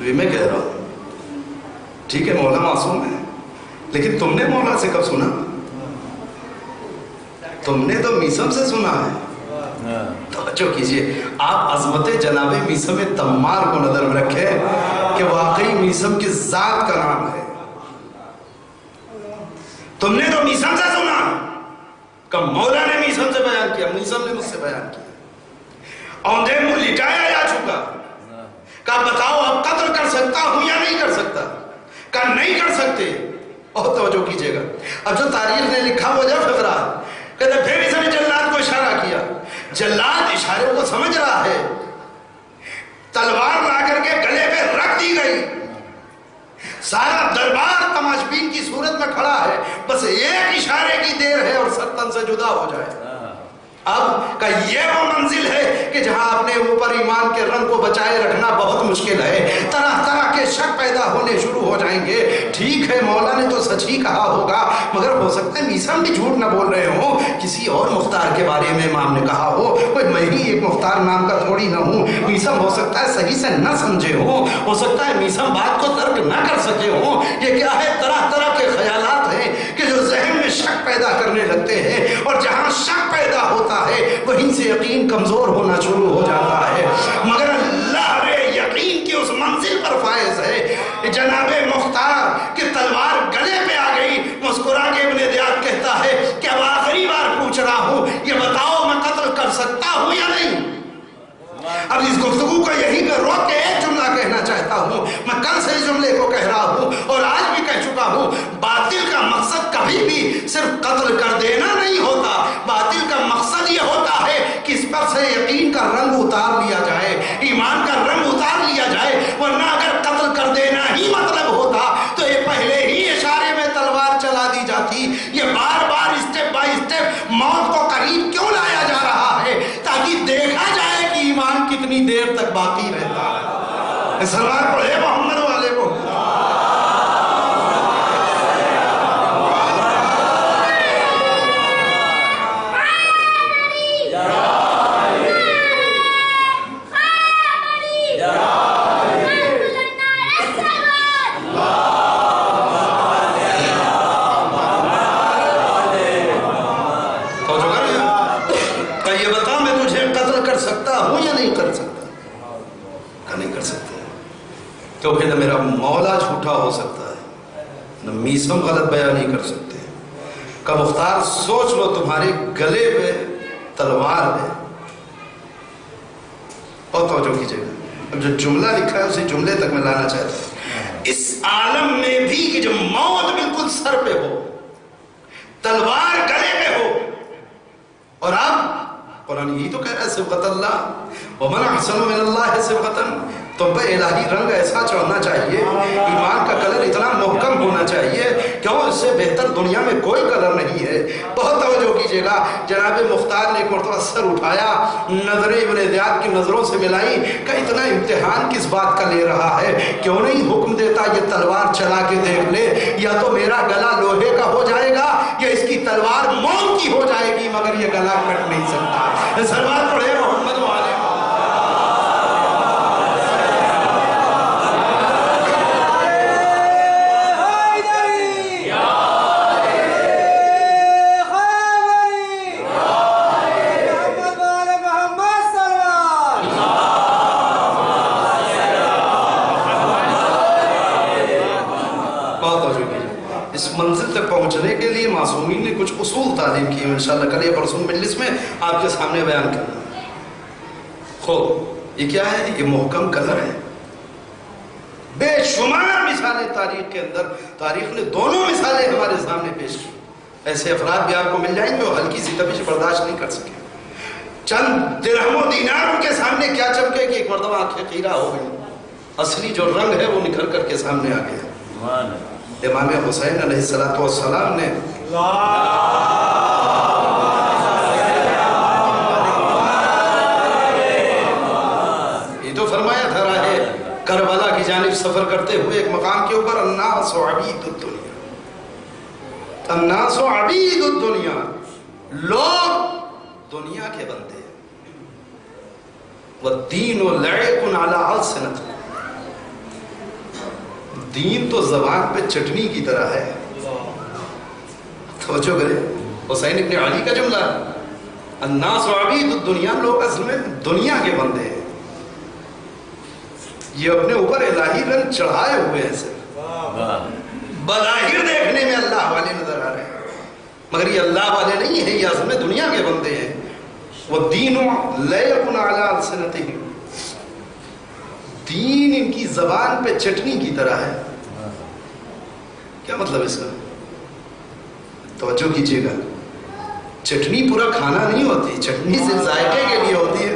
یہ میں کہہ رہا ہوں، ٹھیک ہے مولا معصوم ہے، لیکن تم نے مولا سے کب سنا؟ تم نے تو میثم سے سنا ہے۔ توجہ کیجئے، آپ عظمت جناب میثم تمار کو نظر میں رکھیں کہ واقعی میثم کی ذات کا نام ہے۔ تم نے تو میثم سے سنا کہ مولا نے میثم سے بیان کیا، میثم نے مجھ سے بیان کیا، اوندھے منہ لٹایا جا چکا، کہا بتاؤ اب قتل کر سکتا ہوں یا نہیں کر سکتا؟ کہا نہیں کر سکتے۔ بہت توجہ کیجئے گا، اب جو تاریخ نے لکھا وہ جب فقرہ کہتے پھر اس نے جلاد کو اشارہ کیا، جلاد اشارے کو سمجھ رہا ہے، تلوار لا کر کے گلے پہ رکھ دی گئی، سارا دربار تماشبین کی صورت میں کھڑا ہے، بس ایک اشارے کی دیر ہے اور سرطن سے جدا ہو جائے۔ اب کہ یہ وہ منزل ہے کہ جہاں اپنے اوپر ایمان کے رنگ کو بچائے رکھنا بہت مشکل ہے، طرح طرح کے شک پیدا ہونے شروع ہو جائیں گے۔ ٹھیک ہے مولا نے تو سچ ہی کہا ہوگا، مگر ہو سکتا ہے میثم بھی جھوٹ نہ بول رہے ہوں، کسی اور مختار کے بارے میں امام نے کہا ہو، کوئی میں ہی ایک مختار نام کا تھوڑی نہ ہوں، میثم ہو سکتا ہے صحیح سے نہ سمجھے ہو سکتا ہے میثم بات کو ترک نہ کر سکے ہوں۔ یہ کیا ہے، طرح طرح کے خیالات ہیں کہ جو ذہن میں شک پیدا کرنے لگتے ہیں، اور جہاں شک پیدا ہوتا ہے وہیں سے یقین کمزور ہونا شروع ہو جاتا ہے، مگر اللہ یقین کی اس منزل پر فائز ہے۔ جناب مختار کی تلوار گلے پہ آ گئی، مسکرا کے ابن زیاد کہتا ہے کہ اب آخری بار پوچھ رہا ہوں، یہ بتاؤ میں قتل کر سکتا ہوں یا نہیں؟ اب اس گفتگو کو یہیں پہ روک کے ایک جملہ کہنا چاہتا ہوں، میں کل سے اس جملے کو کہہ رہا ہوں اور آج بھی کہہ چکا ہوں مولا جھوٹا ہو سکتا ہے، نہ میسم غلط بیان نہیں کر سکتے۔ کا مختار سوچ لو تمہارے گلے پہ تلوار ہے، اور توجہ کیجئے گا اب جو جملہ لکھا ہے اسی جملے تک میں لانا چاہتا ہوں۔ اس عالم میں بھی کہ جب موت بالکل سر پہ ہو، تلوار گلے پہ ہو، اور اب قرآن یہی تو کہہ رہا ہے صبغۃ اللہ ومن احسن من اللہ صبغۃ، تم پہ الہی رنگ ایسا چڑھنا چاہیے، ایمان کا کلر اتنا محکم ہونا چاہیے، کیوں اس سے بہتر دنیا میں کوئی کلر نہیں ہے۔ بہت توجہ کیجئے گا، جناب مختار نے ایک مرتبہ سر اٹھایا، نظریں ابن زیاد کی نظروں سے ملائی کہ اتنا امتحان کس بات کا لے رہا ہے، کیوں نہیں حکم دیتا یہ تلوار چلا کے دیکھ لے، یا تو میرا گلا لوہے کا ہو جائے گا یا اس کی تلوار موت کی ہو جائے گی، مگر یہ گلا کٹ نہیں سکتا۔ سلوات پڑھے محمد والے منزل تک پہنچنے کے لیے معصومین نے کچھ اصول تعلیم کی ہیں، انشاءاللہ کل یا پرسوں مجلس میں آپ کے سامنے بیان کرنا۔ خود یہ کیا ہے؟ یہ محکم کلر ہے۔ بے شمار مثالیں تاریخ کے اندر، تاریخ نے دونوں مثالیں ہمارے سامنے پیش کی۔ ایسے افراد بھی آپ کو مل جائیں گے وہ ہلکی سی تپش برداشت نہیں کر سکے۔ چند درہم و دینار ان کے سامنے کیا چمکے کہ ایک مرتبہ آنکھیں خیرہ ہو گئی، اصلی جو رنگ ہے وہ نکھر کر کے سامنے آ گیا۔ امام حسین علیہ السلام نے یہ تو فرمایا تھا راہ کربلا کی جانب سفر کرتے ہوئے ایک مقام کے اوپر الناس عبید الدنیا، الناس عبید الدنیا، لوگ دنیا کے بندے، والدین لعب علی السنۃ، دین تو زبان پہ چٹنی کی طرح ہے۔ توجہ کرے، حسین ابن علی کا جملہ، الناس عبید الدنیا، لوگ اصل میں دنیا کے بندے ہیں، یہ اپنے اوپر الہی رنگ چڑھائے ہوئے ہیں، صرف بظاہر دیکھنے میں اللہ والے نظر آ رہے ہیں مگر یہ اللہ والے نہیں ہیں، یہ اصل میں دنیا کے بندے ہیں۔ وَالدِّينُ لَيْقٌ عَلَىٰ أَلْسِنَتِهِمْ، دین ان کی زبان پہ چٹنی کی طرح ہے۔ کیا مطلب اس کا؟ توجہ کیجئے گا، چٹنی پورا کھانا نہیں ہوتی، چٹنی صرف ذائقے کے لیے ہوتی ہے،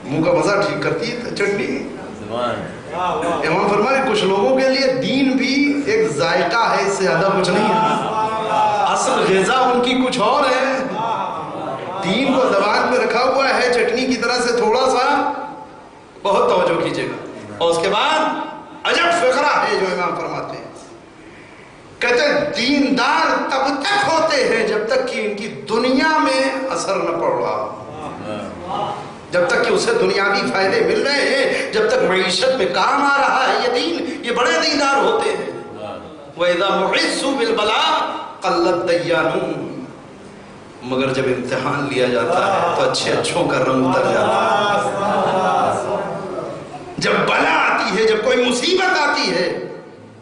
منہ کا مزہ ٹھیک کرتی ہے چٹنی۔ امام فرمائے کچھ لوگوں کے لیے دین بھی ایک ذائقہ ہے، اس سے زیادہ کچھ نہیں ہے، اصل غذا ان کی کچھ اور ہے، دین کو زبان پہ رکھا ہوا ہے چٹنی کی طرح سے تھوڑا سا۔ بہت توجہ کیجئے گا، اور اس کے بعد عجب فقرہ ہے جو امام فرماتے ہیں، کہتے ہیں دیندار تب تک ہوتے ہیں جب تک کہ ان کی دنیا میں اثر نہ پڑ رہا، جب تک کہ اسے دنیاوی فائدے مل رہے ہیں، جب تک معیشت میں کام آ رہا ہے یہ دین، یہ بڑے دیندار ہوتے ہیں۔ وَإِذَا مُعِزُّوا بِالْبَلَاءِ قَلَّتْ دَيَّانُونَ، مگر جب امتحان لیا جاتا ہے تو اچھے اچھوں کا رنگ اتر جاتا ہے۔ جب بلا آتی ہے، جب کوئی مصیبت آتی ہے،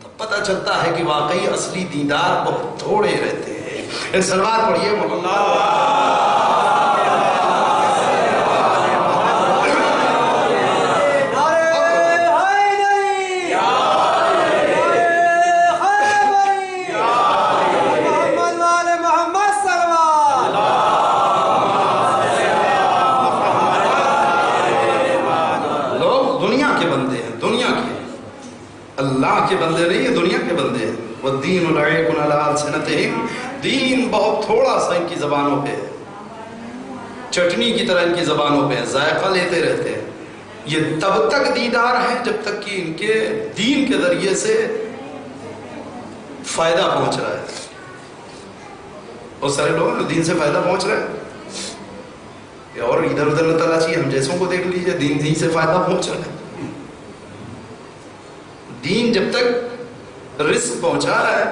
تب پتہ چلتا ہے کہ واقعی اصلی دیندار بہت تھوڑے رہتے ہیں۔ ایک سلوات پڑھیے محمد اللہ کے بندے نہیں، یہ دنیا کے بندے ہیں۔ وَالدِّينُ لَعِبٌ عَلَىٰ أَلْسِنَتِهِمْ، دین بہت تھوڑا سا ان کی زبانوں پہ ہے، چٹنی کی طرح ان کی زبانوں پہ ہے، ذائقہ لیتے رہتے ہیں۔ یہ تب تک دیندار ہیں جب تک کہ ان کے دین کے ذریعے سے فائدہ پہنچ رہا ہے۔ بہت سارے لوگ دین سے فائدہ پہنچ رہے ہیں، اور ادھر ادھر نہ تلاشیے، ہم جیسوں کو دیکھ لیجئے، دین سے فائدہ پہنچ رہا ہے۔ دین جب تک رزق پہنچا رہا ہے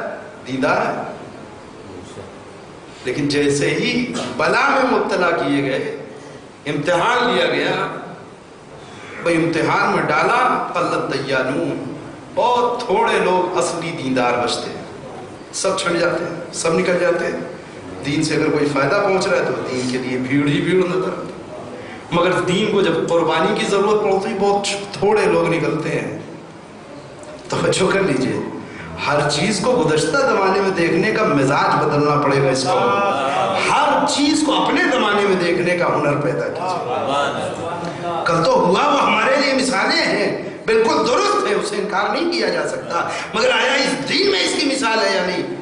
دیندار ہے، لیکن جیسے ہی بلا میں مبتلا کیے گئے، امتحان لیا گیا، وہ امتحان میں ڈالا قلت دیانون، بہت تھوڑے لوگ اصلی دیندار بچتے ہیں، سب چھٹ جاتے ہیں، سب نکل جاتے ہیں۔ دین سے اگر کوئی فائدہ پہنچ رہا ہے تو دین کے لیے بھیڑ ہی بھیڑ نظر آتی ہے، مگر دین کو جب قربانی کی ضرورت پڑتی بہت تھوڑے لوگ نکلتے ہیں۔ توجہ کر لیجئے، ہر چیز کو گزشتہ زمانے میں دیکھنے کا مزاج بدلنا پڑے گا اس کو، ہر چیز کو اپنے زمانے میں دیکھنے کا ہنر پیدا کیجیے۔ کل تو ہوا وہ ہمارے لیے مثالیں ہیں، بالکل درست ہے، اسے انکار نہیں کیا جا سکتا، مگر آیا اس دین میں اس کی مثال ہے یا نہیں؟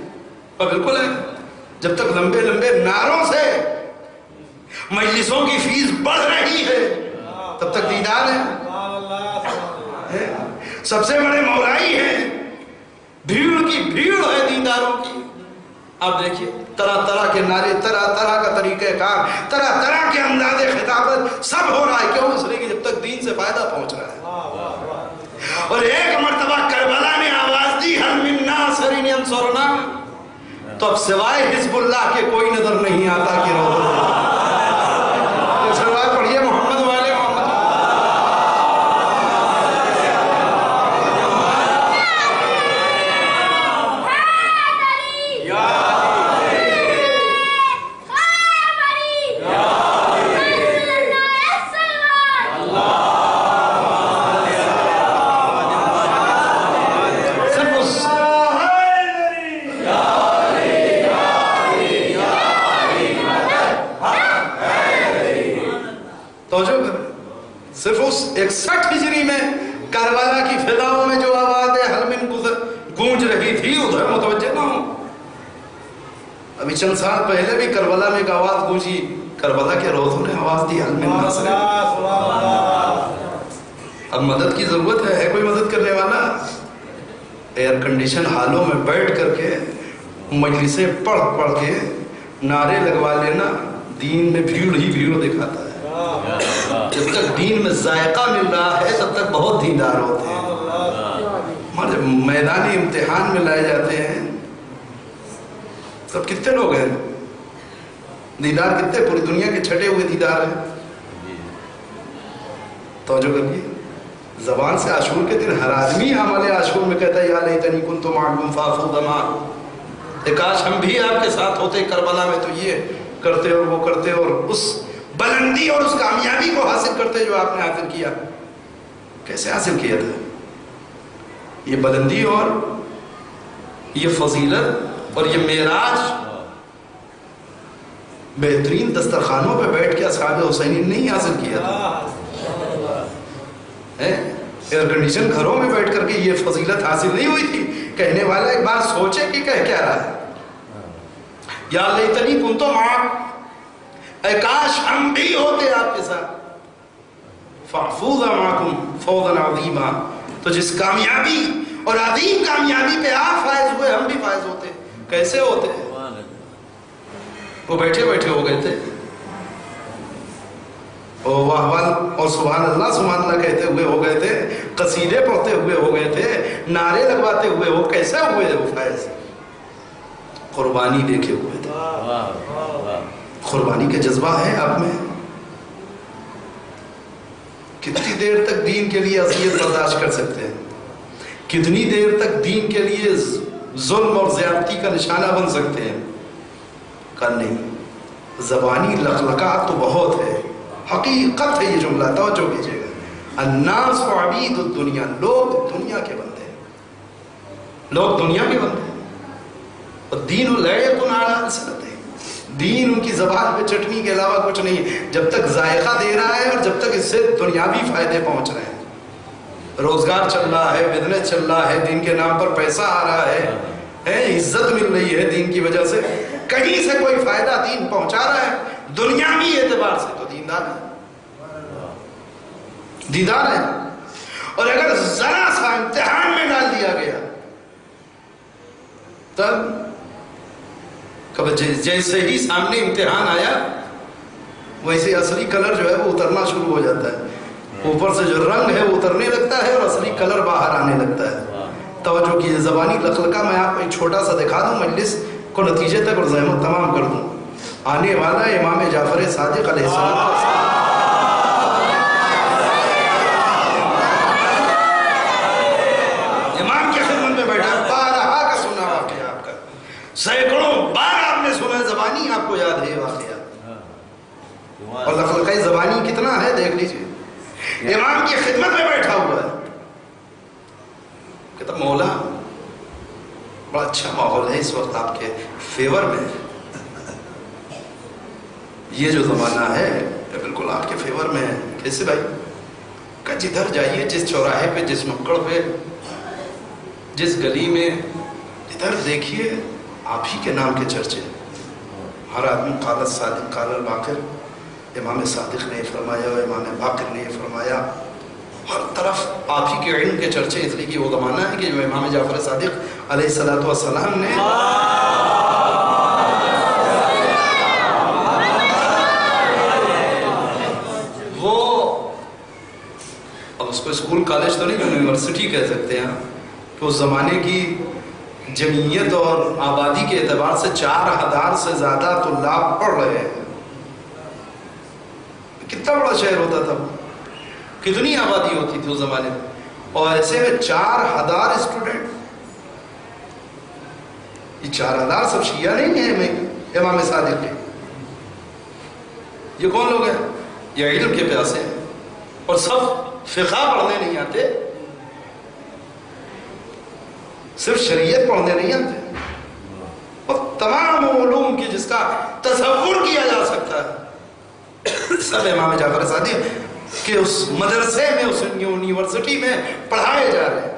اور بالکل ہے۔ جب تک لمبے لمبے نعروں سے مجلسوں کی فیس بڑھ رہی ہے تب تک دیدار ہے، سب سے بڑے مولائی ہیں، بھیڑ کی بھیڑ ہے دینداروں کی۔ آپ دیکھیے طرح طرح کے نعرے، طرح طرح کا طریقہ کار، طرح طرح کے انداز خطابت، سب ہو رہا ہے، کیوں؟ اس لیے کہ جب تک دین سے فائدہ پہنچ رہا ہے۔ اور ایک مرتبہ کربلا نے آواز دی حل من ناصر ینصرنا، تو اب سوائے حزب اللہ کے کوئی نظر نہیں آتا کہ سوائے پڑھیے محمد والے محمد۔ صرف اس 61 ہجری میں کربلا کی فضاؤں میں جو آوازیں حل من گونج رہی تھی ادھر متوجہ نہ ہوں۔ ابھی چند سال پہلے بھی کربلا میں ایک آواز گونجی، کربلا کے روزوں نے آواز دی حل من ناصر۔ اب مدد کی ضرورت ہے کوئی مدد کرنے والا؟ ایئر کنڈیشن حالوں میں بیٹھ کر کے مجلسیں پڑھ پڑھ کے نعرے لگوا لینا دین میں بھیڑ ہی بھیڑ دکھاتا ہے۔ جب تک دین میں ذائقہ مل رہا ہے تب تک بہت دیندار ہوتے ہیں، مگر جب میدانی امتحان میں لائے جاتے ہیں تب کتنے لوگ ہیں دیندار؟ کتنے؟ پوری دنیا کے چھٹے ہوئے دیندار ہیں۔ توجہ کریے، زبان سے عاشور کے دن ہر آدمی عمل عاشور میں کہتا ہے یا لیتنی کنت معکم فافوز معکم، کاش ہم بھی آپ کے ساتھ ہوتے کربلا میں تو یہ کرتے اور وہ کرتے اور اس بلندی اور اس کامیابی کو حاصل کرتے جو آپ نے حاصل کیا۔ کیسے حاصل کیا تھا یہ بلندی اور یہ فضیلت اور یہ معراج؟ بہترین دسترخوانوں پہ بیٹھ کے اصحاب حسینی نہیں حاصل کیا تھا، ایئر کنڈیشن گھروں میں بیٹھ کر کے یہ فضیلت حاصل نہیں ہوئی تھی۔ کہنے والا ایک بار سوچے کہ کہہ کیا رہا ہے، یا لیتنی کنت معکم، اے کاش ہم بھی ہوتے آپ کے ساتھ، فافوز معکم فوزا عظیما، تو جس کامیابی اور عظیم کامیابی پہ آپ فائز ہوئے ہم بھی فائز ہوتے۔ کیسے ہوتے؟ وہ بیٹھے بیٹھے ہو گئے تھے، واہ اور سبحان اللہ کہتے ہوئے ہو گئے تھے، قصیدے پڑھتے ہوئے ہو گئے تھے، نعرے لگواتے ہوئے ہو، کیسے ہوئے وہ فائز؟ قربانی دیکھے ہوئے تھے۔ قربانی کا جذبہ ہے آپ میں؟ کتنی دیر تک دین کے لیے اذیت برداشت کر سکتے ہیں؟ کتنی دیر تک دین کے لیے ظلم اور زیادتی کا نشانہ بن سکتے ہیں؟ کر نہیں، زبانی لقلقات تو بہت ہے، حقیقت ہے یہ جملہ، توجہ کیجئے گا۔ الناس عبید الدنیا، لوگ دنیا کے بندے ہیں، لوگ دنیا کے بندے ہیں، اور دین لعب علی السنتہ، دین ان کی زبان پہ چٹنی کے علاوہ کچھ نہیں ہے۔ جب تک ذائقہ دے رہا ہے اور جب تک اس سے دنیاوی فائدے پہنچ رہے ہیں، روزگار چل رہا ہے، بزنس چل رہا ہے، دین کے نام پر پیسہ آ رہا ہے، عزت مل رہی ہے دین کی وجہ سے، کہیں سے کوئی فائدہ دین پہنچا رہا ہے دنیاوی اعتبار سے، تو دیندار ہے، دیندار ہے۔ اور اگر ذرا سا امتحان میں ڈال دیا گیا تب جیسے ہی سامنے امتحان آیا ویسے اصلی کلر جو ہے وہ اترنا شروع ہو جاتا ہے، اوپر سے جو رنگ ہے وہ اترنے لگتا ہے اور اصلی کلر باہر آنے لگتا ہے۔ توجہ کیجیے، زبانی لقلقہ میں آپ کو ایک چھوٹا سا دکھا دوں، مجلس کو نتیجے تک اور زحمت تمام کر دوں۔ آنے والا امام جعفر صادق علیہ السلام سینکڑوں بار آپ نے سنا ہے، زبانی آپ کو یاد ہے یہ واقعہ، اور لخلقہ زبانی کتنا ہے دیکھ لیجئے. امام کی خدمت میں بیٹھا ہوا ہے، کہتا مولا بڑا اچھا ماحول ہے اس وقت آپ کے فیور میں، یہ جو زمانہ ہے بالکل آپ کے فیور میں ہے. کیسے بھائی؟ کہ جدھر جائیے، جس چوراہے پہ، جس نکڑ پہ، جس گلی میں، جدھر دیکھیے آپ ہی کے نام کے چرچے. ہر آدمی قال الصادق قال الباقر، امام صادق نے فرمایا، امام باقر نے فرمایا، ہر طرف آپ ہی کے علم کے چرچے. اس لیے کہ وہ زمانہ ہے کہ جو امام جعفر صادق علیہ السلام نے وہ، اب اس کو اسکول کالج تو نہیں، یونیورسٹی کہہ سکتے ہیں کہ اس زمانے کی جمعیت اور آبادی کے اعتبار سے 4000 سے زیادہ طلاب پڑھ رہے ہیں. کتنا بڑا شہر ہوتا تھا، کتنی آبادی ہوتی تھی اس زمانے میں، اور ایسے میں 4000 اسٹوڈنٹ. یہ 4000 سب شیعہ نہیں ہیں امام صادق کے. یہ کون لوگ ہیں؟ یہ علم کے پیاسے ہیں، اور سب فقہ پڑھنے نہیں آتے، صرف شریعت پڑھنے نہیں آتے، اور تمام علوم کی جس کا تصور کیا جا سکتا ہے سب امام جعفر صادق کہ اس مدرسے میں، اس یونیورسٹی میں پڑھائے جا رہے ہیں.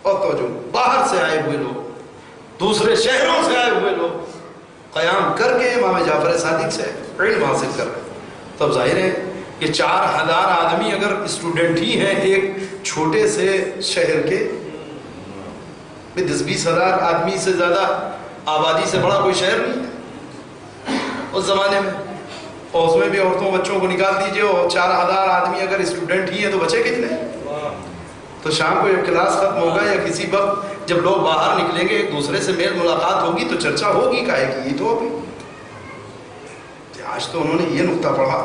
اور تو جو باہر سے آئے ہوئے لوگ، دوسرے شہروں سے آئے ہوئے لوگ قیام کر کے امام جعفر صادق سے علم حاصل کر رہے ہیں. تب ظاہر ہے کہ 4000 آدمی اگر اسٹوڈنٹ ہی ہیں ایک چھوٹے سے شہر کے، 10-20 ہزار آدمی سے زیادہ آبادی سے بڑا کوئی شہر نہیں ہے اس زمانے میں. اور اس میں بھی عورتوں بچوں کو نکال دیجئے، اور 4000 آدمی اگر اسٹوڈنٹ ہی ہیں تو بچے کتنے ہیں؟ تو شام کو جب کلاس ختم ہوگا یا کسی وقت جب لوگ باہر نکلیں گے، ایک دوسرے سے میل ملاقات ہوگی تو چرچا ہوگی کاہے کی عید ہوگی. آج تو انہوں نے یہ نقطہ پڑھا،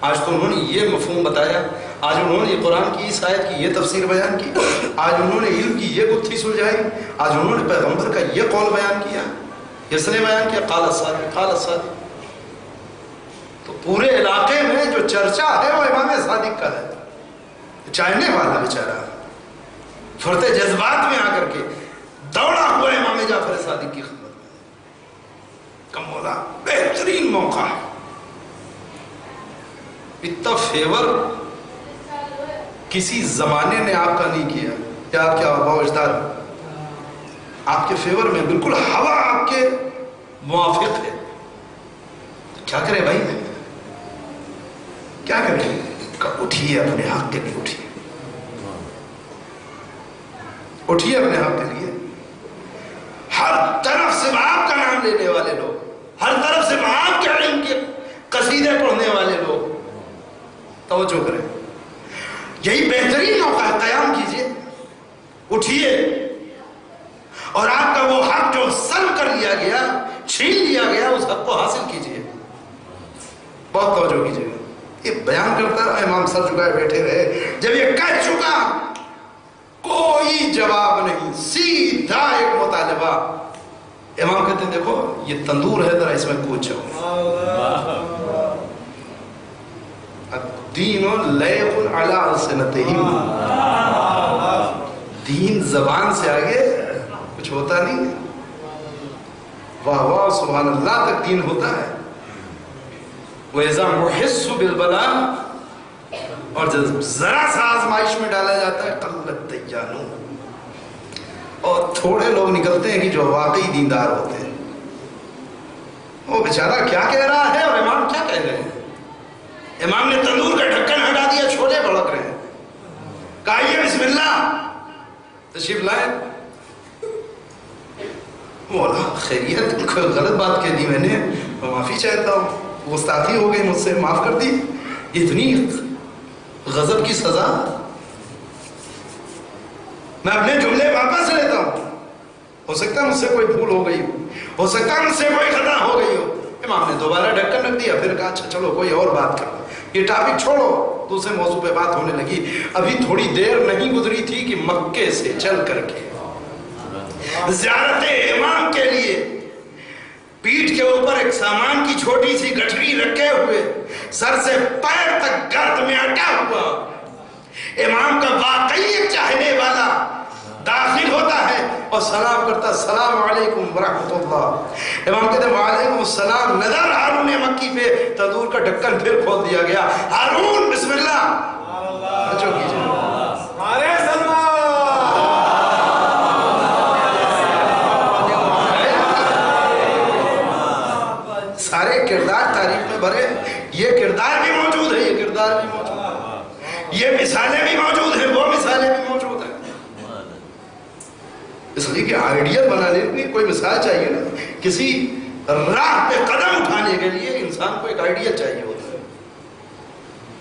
آج تو انہوں نے یہ مفہوم بتایا، آج انہوں نے قرآن کی اس آیت کی یہ تفسیر بیان کی، آج انہوں نے علم کی یہ گتھی سلجھائی، آج انہوں نے پیغمبر کا یہ قول بیان کیا. کس نے بیان کیا؟ قال الصادق قال الصادق. تو پورے علاقے میں جو چرچا ہے وہ امام صادق کا ہے. چاہنے والا بیچارہ فرط جذبات میں آ کر کے دوڑا ہوا امام جعفر صادق کی خدمت میں. کم مولا بہترین موقع ہے، اتنا فیور کسی زمانے نے آپ کا نہیں کیا. یا آپ کے آباء و اجداد آپ کے فیور میں، بالکل ہوا آپ کے موافق ہے. کیا کرے بھائی، کیا کرے؟ اٹھیے اپنے حق کے لیے، اٹھیے اٹھیے اپنے حق کے لیے. ہر طرف سے آپ کا نام لینے والے لوگ، ہر طرف سے آپ کے علم کے قصیدے پڑھنے والے لوگ، توجہ کریں. یہی بہترین موقع ہے. قیام کیجئے، اٹھیے، اور آپ کا وہ حق جو سلب کر لیا گیا، چھین لیا گیا، اس حق کو حاصل کیجئے. بہت توجہ کیجئے. یہ بیان کرتا رہا، امام سر جھکائے بیٹھے رہے. جب یہ کہہ چکا کوئی جواب نہیں، سیدھا ایک مطالبہ. امام کہتے ہیں دیکھو یہ تندور ہے، ذرا اس میں کود جاؤ. الدین لیق علی السنتہم، دین زبان سے آگے کچھ ہوتا نہیں. واہ واہ سبحان اللہ تک دین ہوتا ہے. وَإِذَا مُحِسُّ بِالْبَلَاءِ، اور جب ذرا سا آزمائش میں ڈالا جاتا ہے قلت دیانو، اور تھوڑے لوگ نکلتے ہیں کہ جو واقعی دیندار ہوتے ہیں. وہ بیچارہ کیا کہہ رہا ہے اور امام کیا کہہ رہے ہیں؟ امام نے تندور کا ڈھکن ہٹا دیا، چھولے بھڑک رہے ہیں. کہیے بسم اللہ، تشریف لائے. مولا خیریت، کوئی غلط بات کہہ دی میں نے، میں معافی چاہتا ہوں، گستاخی ہو گئی مجھ سے، معاف کر دی. اتنی غضب کی سزا، میں اپنے جملے واپس لیتا ہوں. ہو سکتا ہے مجھ سے کوئی بھول ہو گئی ہو سکتا ہے مجھ سے کوئی خطا ہو گئی ہو. امام نے دوبارہ ڈھکن رکھ دیا، پھر کہا اچھا چلو کوئی اور بات کرو، یہ ٹاپک چھوڑو. دوسرے موضوع پہ بات ہونے لگی. ابھی تھوڑی دیر نہیں گزری تھی کہ مکے سے چل کر کے زیارت امام کے لیے پیٹھ کے اوپر ایک سامان کی چھوٹی سی گٹھری رکھے ہوئے، سر سے پیر تک گرد میں اٹا ہوا، امام کا واقعی ایک چاہنے والا داخل ہوتا ہے اور سلام کرتا، السلام علیکم ورحمۃ اللہ۔ امام کہتے ہیں وعلیکم السلام۔ نظر ہارون مکی پہ، تندور کا ڈھکن پھر کھول دیا گیا۔ ہارون بسم اللہ، جو کیجئے سارے کردار تاریخ میں بھرے، یہ کردار بھی موجود ہے، یہ کردار بھی موجود ہے، یہ مثالیں بھی موجود ہیں، وہ مثالیں بھی موجود ہیں۔ اس لیے کہ آئیڈیل بنانے کے لیے کوئی مثال چاہیے نا، کسی راہ پہ قدم اٹھانے کے لیے انسان کو ایک آئیڈیل چاہیے ہوتا ہے،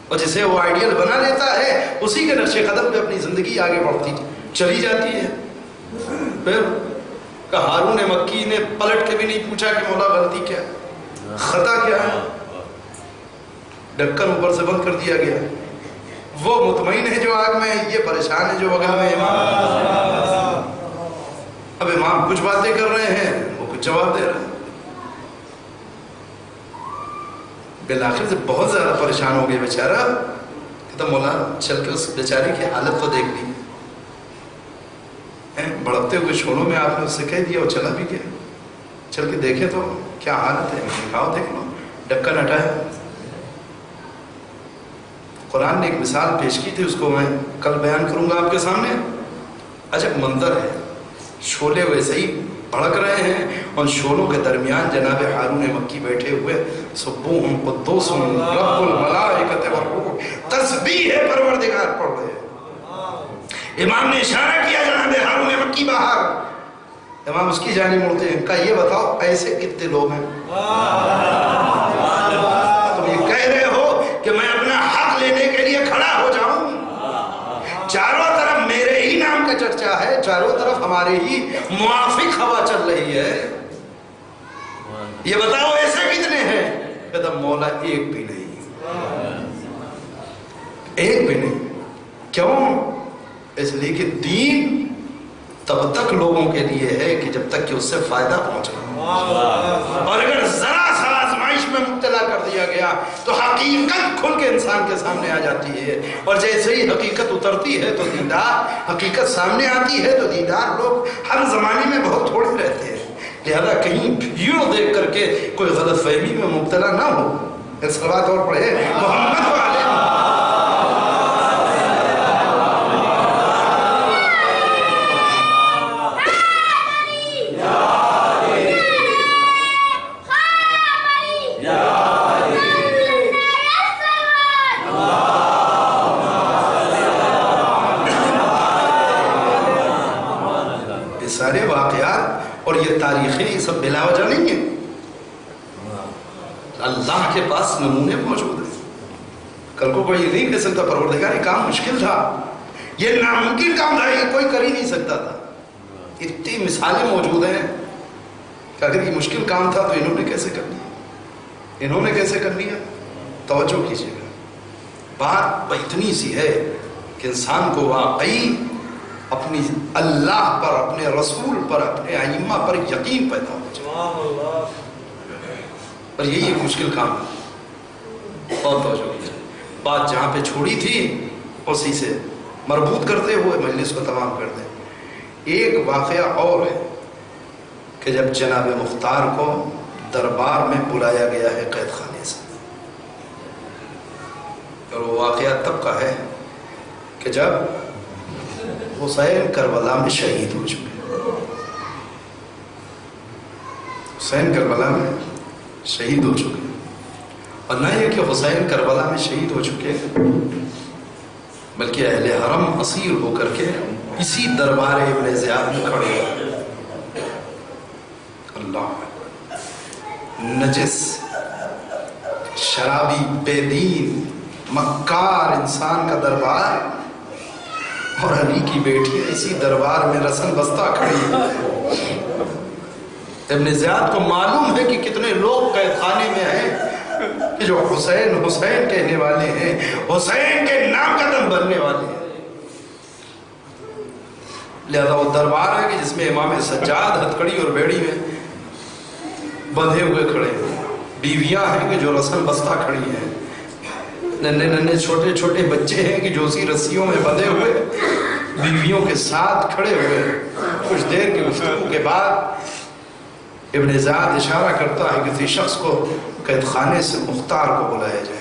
اور جسے وہ آئیڈیل بنا لیتا ہے اسی کے نقش قدم پہ اپنی زندگی آگے بڑھتی چلی جاتی ہے۔ پھر کہ ہارون مکی نے پلٹ کے بھی نہیں پوچھا کہ مولا غلطی کیا ہے، خطا کیا ہے، ڈھکن اوپر سے بند کر دیا گیا۔ وہ مطمئن ہے جو آگ میں، یہ پریشان ہے جو بغل میں امام۔ اب امام کچھ باتیں کر رہے ہیں، وہ کچھ جواب دے رہے ہیں۔ بالآخر سے بہت زیادہ پریشان ہو گئے بیچارہ، کہتا مولا چل کے اس بیچارے کی حالت تو دیکھ لی، بڑھتے ہوئے شولوں میں آپ نے اس سے کہہ دیا اور چلا بھی گیا، چل کے دیکھے تو کیا حالت ہے، دکھاؤ دیکھ لو۔ ڈھکن ہٹایا، قرآن نے ایک مثال پیش کی تھی، اس کو میں کل بیان کروں گا آپ کے سامنے۔ عجب منظر ہے، شولے ویسے ہی بھڑک رہے ہیں اور شولوں کے درمیان جناب ہارون مکی بیٹھے ہوئے، سبوح قدوس رب الملائکۃ والروح، تسبیح پروردگار پڑھ رہے ہیں۔ امام نے اشارہ کیا جناب ہارون مکی باہر، امام اس کی جانب مڑتے ہیں، کہا یہ بتاؤ ایسے کتنے لوگ ہیں؟ تم یہ کہہ رہے ہو کہ میں اپنا حق لینے کے لیے کھڑا ہو جاؤں؟ چاروں طرف میرے ہی نام کا چرچا ہے، چاروں طرف ہمارے ہی موافق ہوا چل رہی ہے، یہ بتاؤ ایسے کتنے ہیں؟ کہتا مولا ایک بھی نہیں، ایک بھی نہیں۔ کیوں؟ اس لیے کہ دین تب تک لوگوں کے لیے ہے کہ جب تک کہ اس سے فائدہ پہنچ رہا، اور اگر ذرا سا آزمائش میں مبتلا کر دیا گیا تو حقیقت کھل کے انسان کے سامنے آ جاتی ہے، اور جیسے ہی حقیقت اترتی ہے تو دیندار، حقیقت سامنے آتی ہے تو دیندار لوگ ہر زمانے میں بہت تھوڑے رہتے ہیں، لہذا کہیں ویڈیو دیکھ کر کے کوئی غلط فہمی میں مبتلا نہ ہو۔ ایک صلوات اور پڑھے محمد والے۔ سارے واقعات اور یہ تاریخیں یہ سب بلا وجہ نہیں ہیں، اللہ کے پاس نمونے موجود ہیں۔ کل کو کوئی نہیں کہہ سکتا پروردگار یہ کام مشکل تھا، یہ ناممکن کام تھا، یہ کوئی کر ہی نہیں سکتا تھا۔ اتنی مثالیں موجود ہیں کہ اگر یہ مشکل کام تھا تو انہوں نے کیسے کر لیا، انہوں نے کیسے کر لیا؟ توجہ کیجیے گا، بات اتنی سی ہے کہ انسان کو واقعی اپنی اللہ پر، اپنے رسول پر، اپنے ائمہ پر یقین پیدا ہو جائے، اور یہی ایک مشکل کام ہے۔ بہت توجہ کیجیے، بات جہاں پہ چھوڑی تھی اسی سے مربوط کرتے ہوئے مجلس کو تمام کر دیں۔ ایک واقعہ اور ہے کہ جب جناب مختار کو دربار میں بلایا گیا ہے قید خانے سے، اور وہ واقعہ تب کا ہے کہ جب حسین کربلا میں شہید ہو چکے، حسین کربلا میں شہید ہو چکے، اور نہ یہ کہ حسین کربلا میں شہید ہو چکے بلکہ اہل حرم اسیر ہو کر کے اسی دربار ابن زیاد میں کھڑے ہوئے۔ اللہ، نجس، شرابی، بے دین، مکار انسان کا دربار، اور علی کی بیٹی اسی دربار میں رسن بستہ کھڑی ہے۔ ابن زیاد کو معلوم ہے کہ کتنے لوگ قید خانے میں ہیں کہ جو حسین حسین کہنے والے ہیں، حسین کے نام قدم بننے والے ہیں، لہذا وہ دربار ہے کہ جس میں امام سجاد ہتھکڑی اور بیڑی میں بندھے ہوئے کھڑے ہیں، بیویاں ہیں کہ جو رسن بستہ کھڑی ہیں، ننے ننے چھوٹے چھوٹے بچے ہیں کہ جو اسی رسیوں میں بندھے ہوئے بیویوں کے ساتھ کھڑے ہوئے۔ کچھ دیر کی گفتگو کے بعد ابن زیاد اشارہ کرتا ہے کہ کسی شخص کو قید خانے سے مختار کو بلایا جائے۔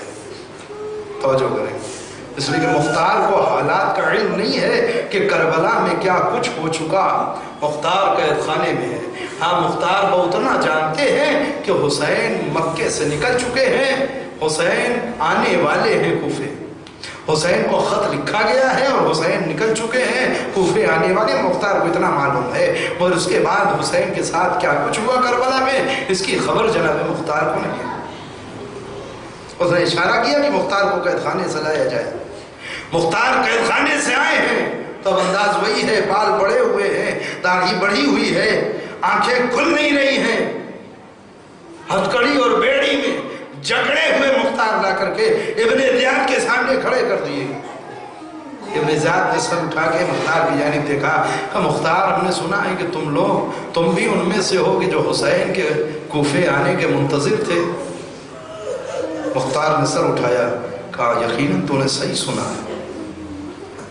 توجہ کریں، اس لیے کہ مختار کو حالات کا علم نہیں ہے کہ کربلا میں کیا کچھ ہو چکا، مختار قید خانے میں ہے۔ ہاں مختار وہ اتنا جانتے ہیں کہ حسین مکے سے نکل چکے ہیں، حسین آنے والے ہیں کوفے، حسین کو خط لکھا گیا ہے اور حسین نکل چکے ہیں، کوفے آنے والے۔ مختار کو اتنا معلوم ہے، اور اس کے بعد حسین کے ساتھ کیا کچھ ہوا کربلا میں اس کی خبر جناب مختار کو نہیں ہے۔ اس نے اشارہ کیا کہ مختار کو قید خانے سے لایا جائے۔ مختار قید خانے سے آئے ہیں تو انداز وہی ہے، بال بڑے ہوئے ہیں، داڑھی بڑھی ہوئی ہے، آنکھیں کھل نہیں رہی ہیں، ہتھکڑی اور بیڑی میں جکڑے ہوئے مختار لا کر کے ابن زیاد کے سامنے کھڑے کر دیے۔ ابن زیاد نے سر اٹھا کے مختار کی جانب دیکھا کہ مختار ہم نے سنا ہے کہ تم بھی ان میں سے ہو کہ جو حسین کے کوفے آنے کے منتظر تھے۔ مختار نے سر اٹھایا، کہا یقیناً تو نے صحیح سنا ہے،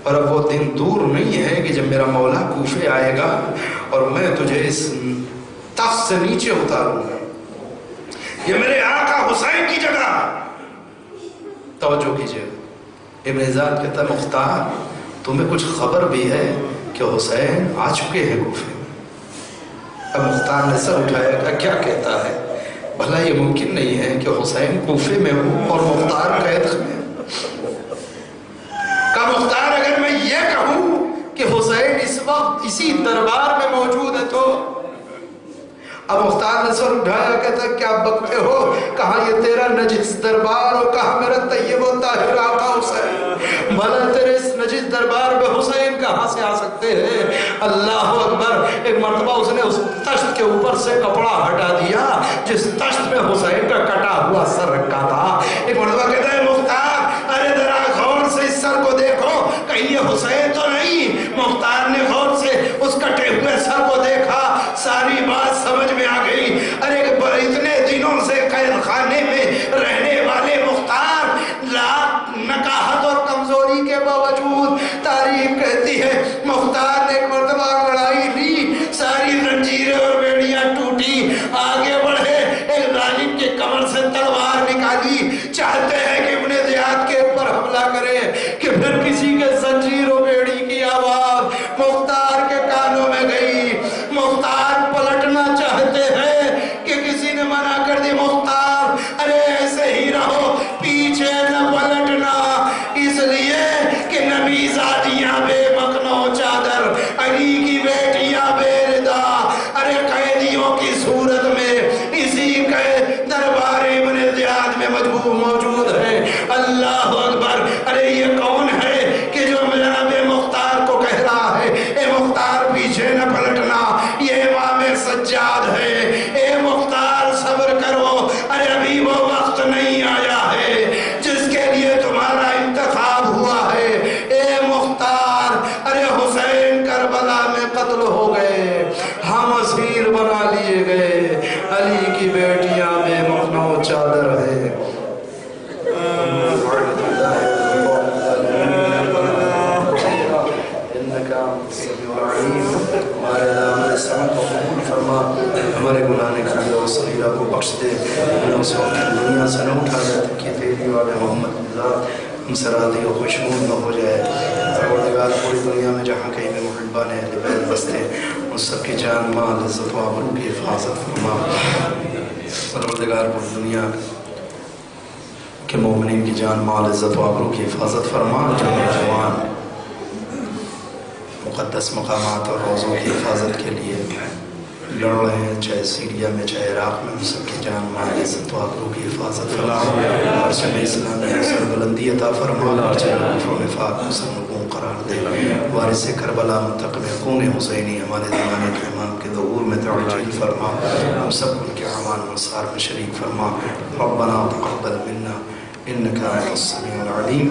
اور اب وہ دن دور نہیں ہے کہ جب میرا مولا کوفے آئے گا اور میں تجھے اس تخت سے نیچے اتاروں گا، یہ میرے آقا حسین کی جگہ ہے۔ توجہ کیجئے، ابن زیاد کہتا ہے مختار تمہیں کچھ خبر بھی ہے کہ حسین آ چکے ہیں کوفے میں؟ اب مختار نے سر اٹھایا، کہا کیا کہتا ہے؟ بھلا یہ ممکن نہیں ہے کہ حسین کوفے میں ہوں اور مختار قید خانے میں؟ کہ مختار اگر میں یہ کہوں کہ حسین اس وقت اسی دربار میں موجود ہے تو؟ اب مختار نے سر اٹھایا، کہتا ہے کیا بکتے ہو؟ کہاں یہ تیرا نجس دربار اور کہاں میرا طیب و طاہر آقا حسین؟ بھلا تیرے اس نجس دربار میں حسین کہاں سے آ سکتے ہیں؟ اللہ اکبر۔ ایک مرتبہ اس نے اس تشت کے اوپر سے کپڑا ہٹا دیا جس تشت میں حسین کا کٹا ہوا سر رکھا تھا۔ ایک مرتبہ کہتا ہے مختار ارے ذرا غور سے اس سر کو دیکھو، کہیں یہ حسین تو نہیں؟ مختار نے غور سے اس کٹے ہوئے سر کو دیکھا، ساری بات سمجھ میں آ گئی۔ ارے اتنے دنوں سے قید خانے میں رہنے والے مختار نکاحت اور کمزوری کے باوجود تعریف کہتی ہے مختار نے ایک مرتبہ لڑائی لی، ساری زنجیریں اور بیڑیاں ٹوٹی، آگے بڑھے، ایک ظالم کے کمر سے تلوار نکالی، چاہتے ہیں کہ ابن زیاد کے اوپر حملہ کرے کہ پھر کسی کے زنجیر و بیڑی کی آواز مختار کے کانوں میں گئی۔ مختار پلٹنا چاہتے ہیں کہ کسی نے منع کر دی، مختار ارے ایسے ہی رہو، پیچھے نہ پلٹنا، اس لیے کہ نبی زادیاں بے مخنو چادر، علی کی بیٹیاں بے ردا، ارے قیدیوں کی صورت میں اسی کے دربار ابن زیاد میں موجود ہے۔ اللہ اکبر۔ ارے یہ کون ہے کہ جو جناب مختار کو کہہ رہا ہے اے مختار پیچھے نہ پلٹنا؟ یہ امام سجاد ہے۔ اے مختار صبر کرو، ارے ابھی وہ وقت نہیں آیا ہے جس کے لیے تمہارا انتخاب ہوا ہے۔ اے مختار ارے حسین کربلا میں قتل ہو گئے، ہم اسیر بنا لیے گئے، علی کی بیٹیاں بے مخنو چادر ہے۔ ہمارے گناہ کبیرہ و صغیرہ کو بخش دے، ہمیں اس وقت دنیا سے نہ اٹھا دے کہ تیری والے محمد کی ذات ہم سے راضی و خوشنود نہ ہو جائے۔ پروردگار پوری دنیا میں جہاں کہیں بھی محبان اہل بیت بستے ان سب کی جان مال عزت و آبرو کی حفاظت فرما۔ پروردگار پوری دنیا کے مومنین کی جان مال عزت و آبرو کی حفاظت فرما۔ جو نوجوان مقدس مقامات اور روزوں کی حفاظت کے لیے لڑ رہے ہیں، چاہے سیریا میں چاہے عراق میں، ان سب کی جان مال عزت و آبرو کی حفاظت فرما۔ پرچم اسلام میں سر بلندی عطا فرما، پرچم کفر و نفاق کو سر نگوں قرار دے۔ وارث کربلا منتقم خون حسینی ہمارے زمانے کے امام کے ظہور میں تعجیل فرما، ہم سب ان کے اعمال انصار میں شریک فرما۔ ربنا تقبل منا انك انت السميع العليم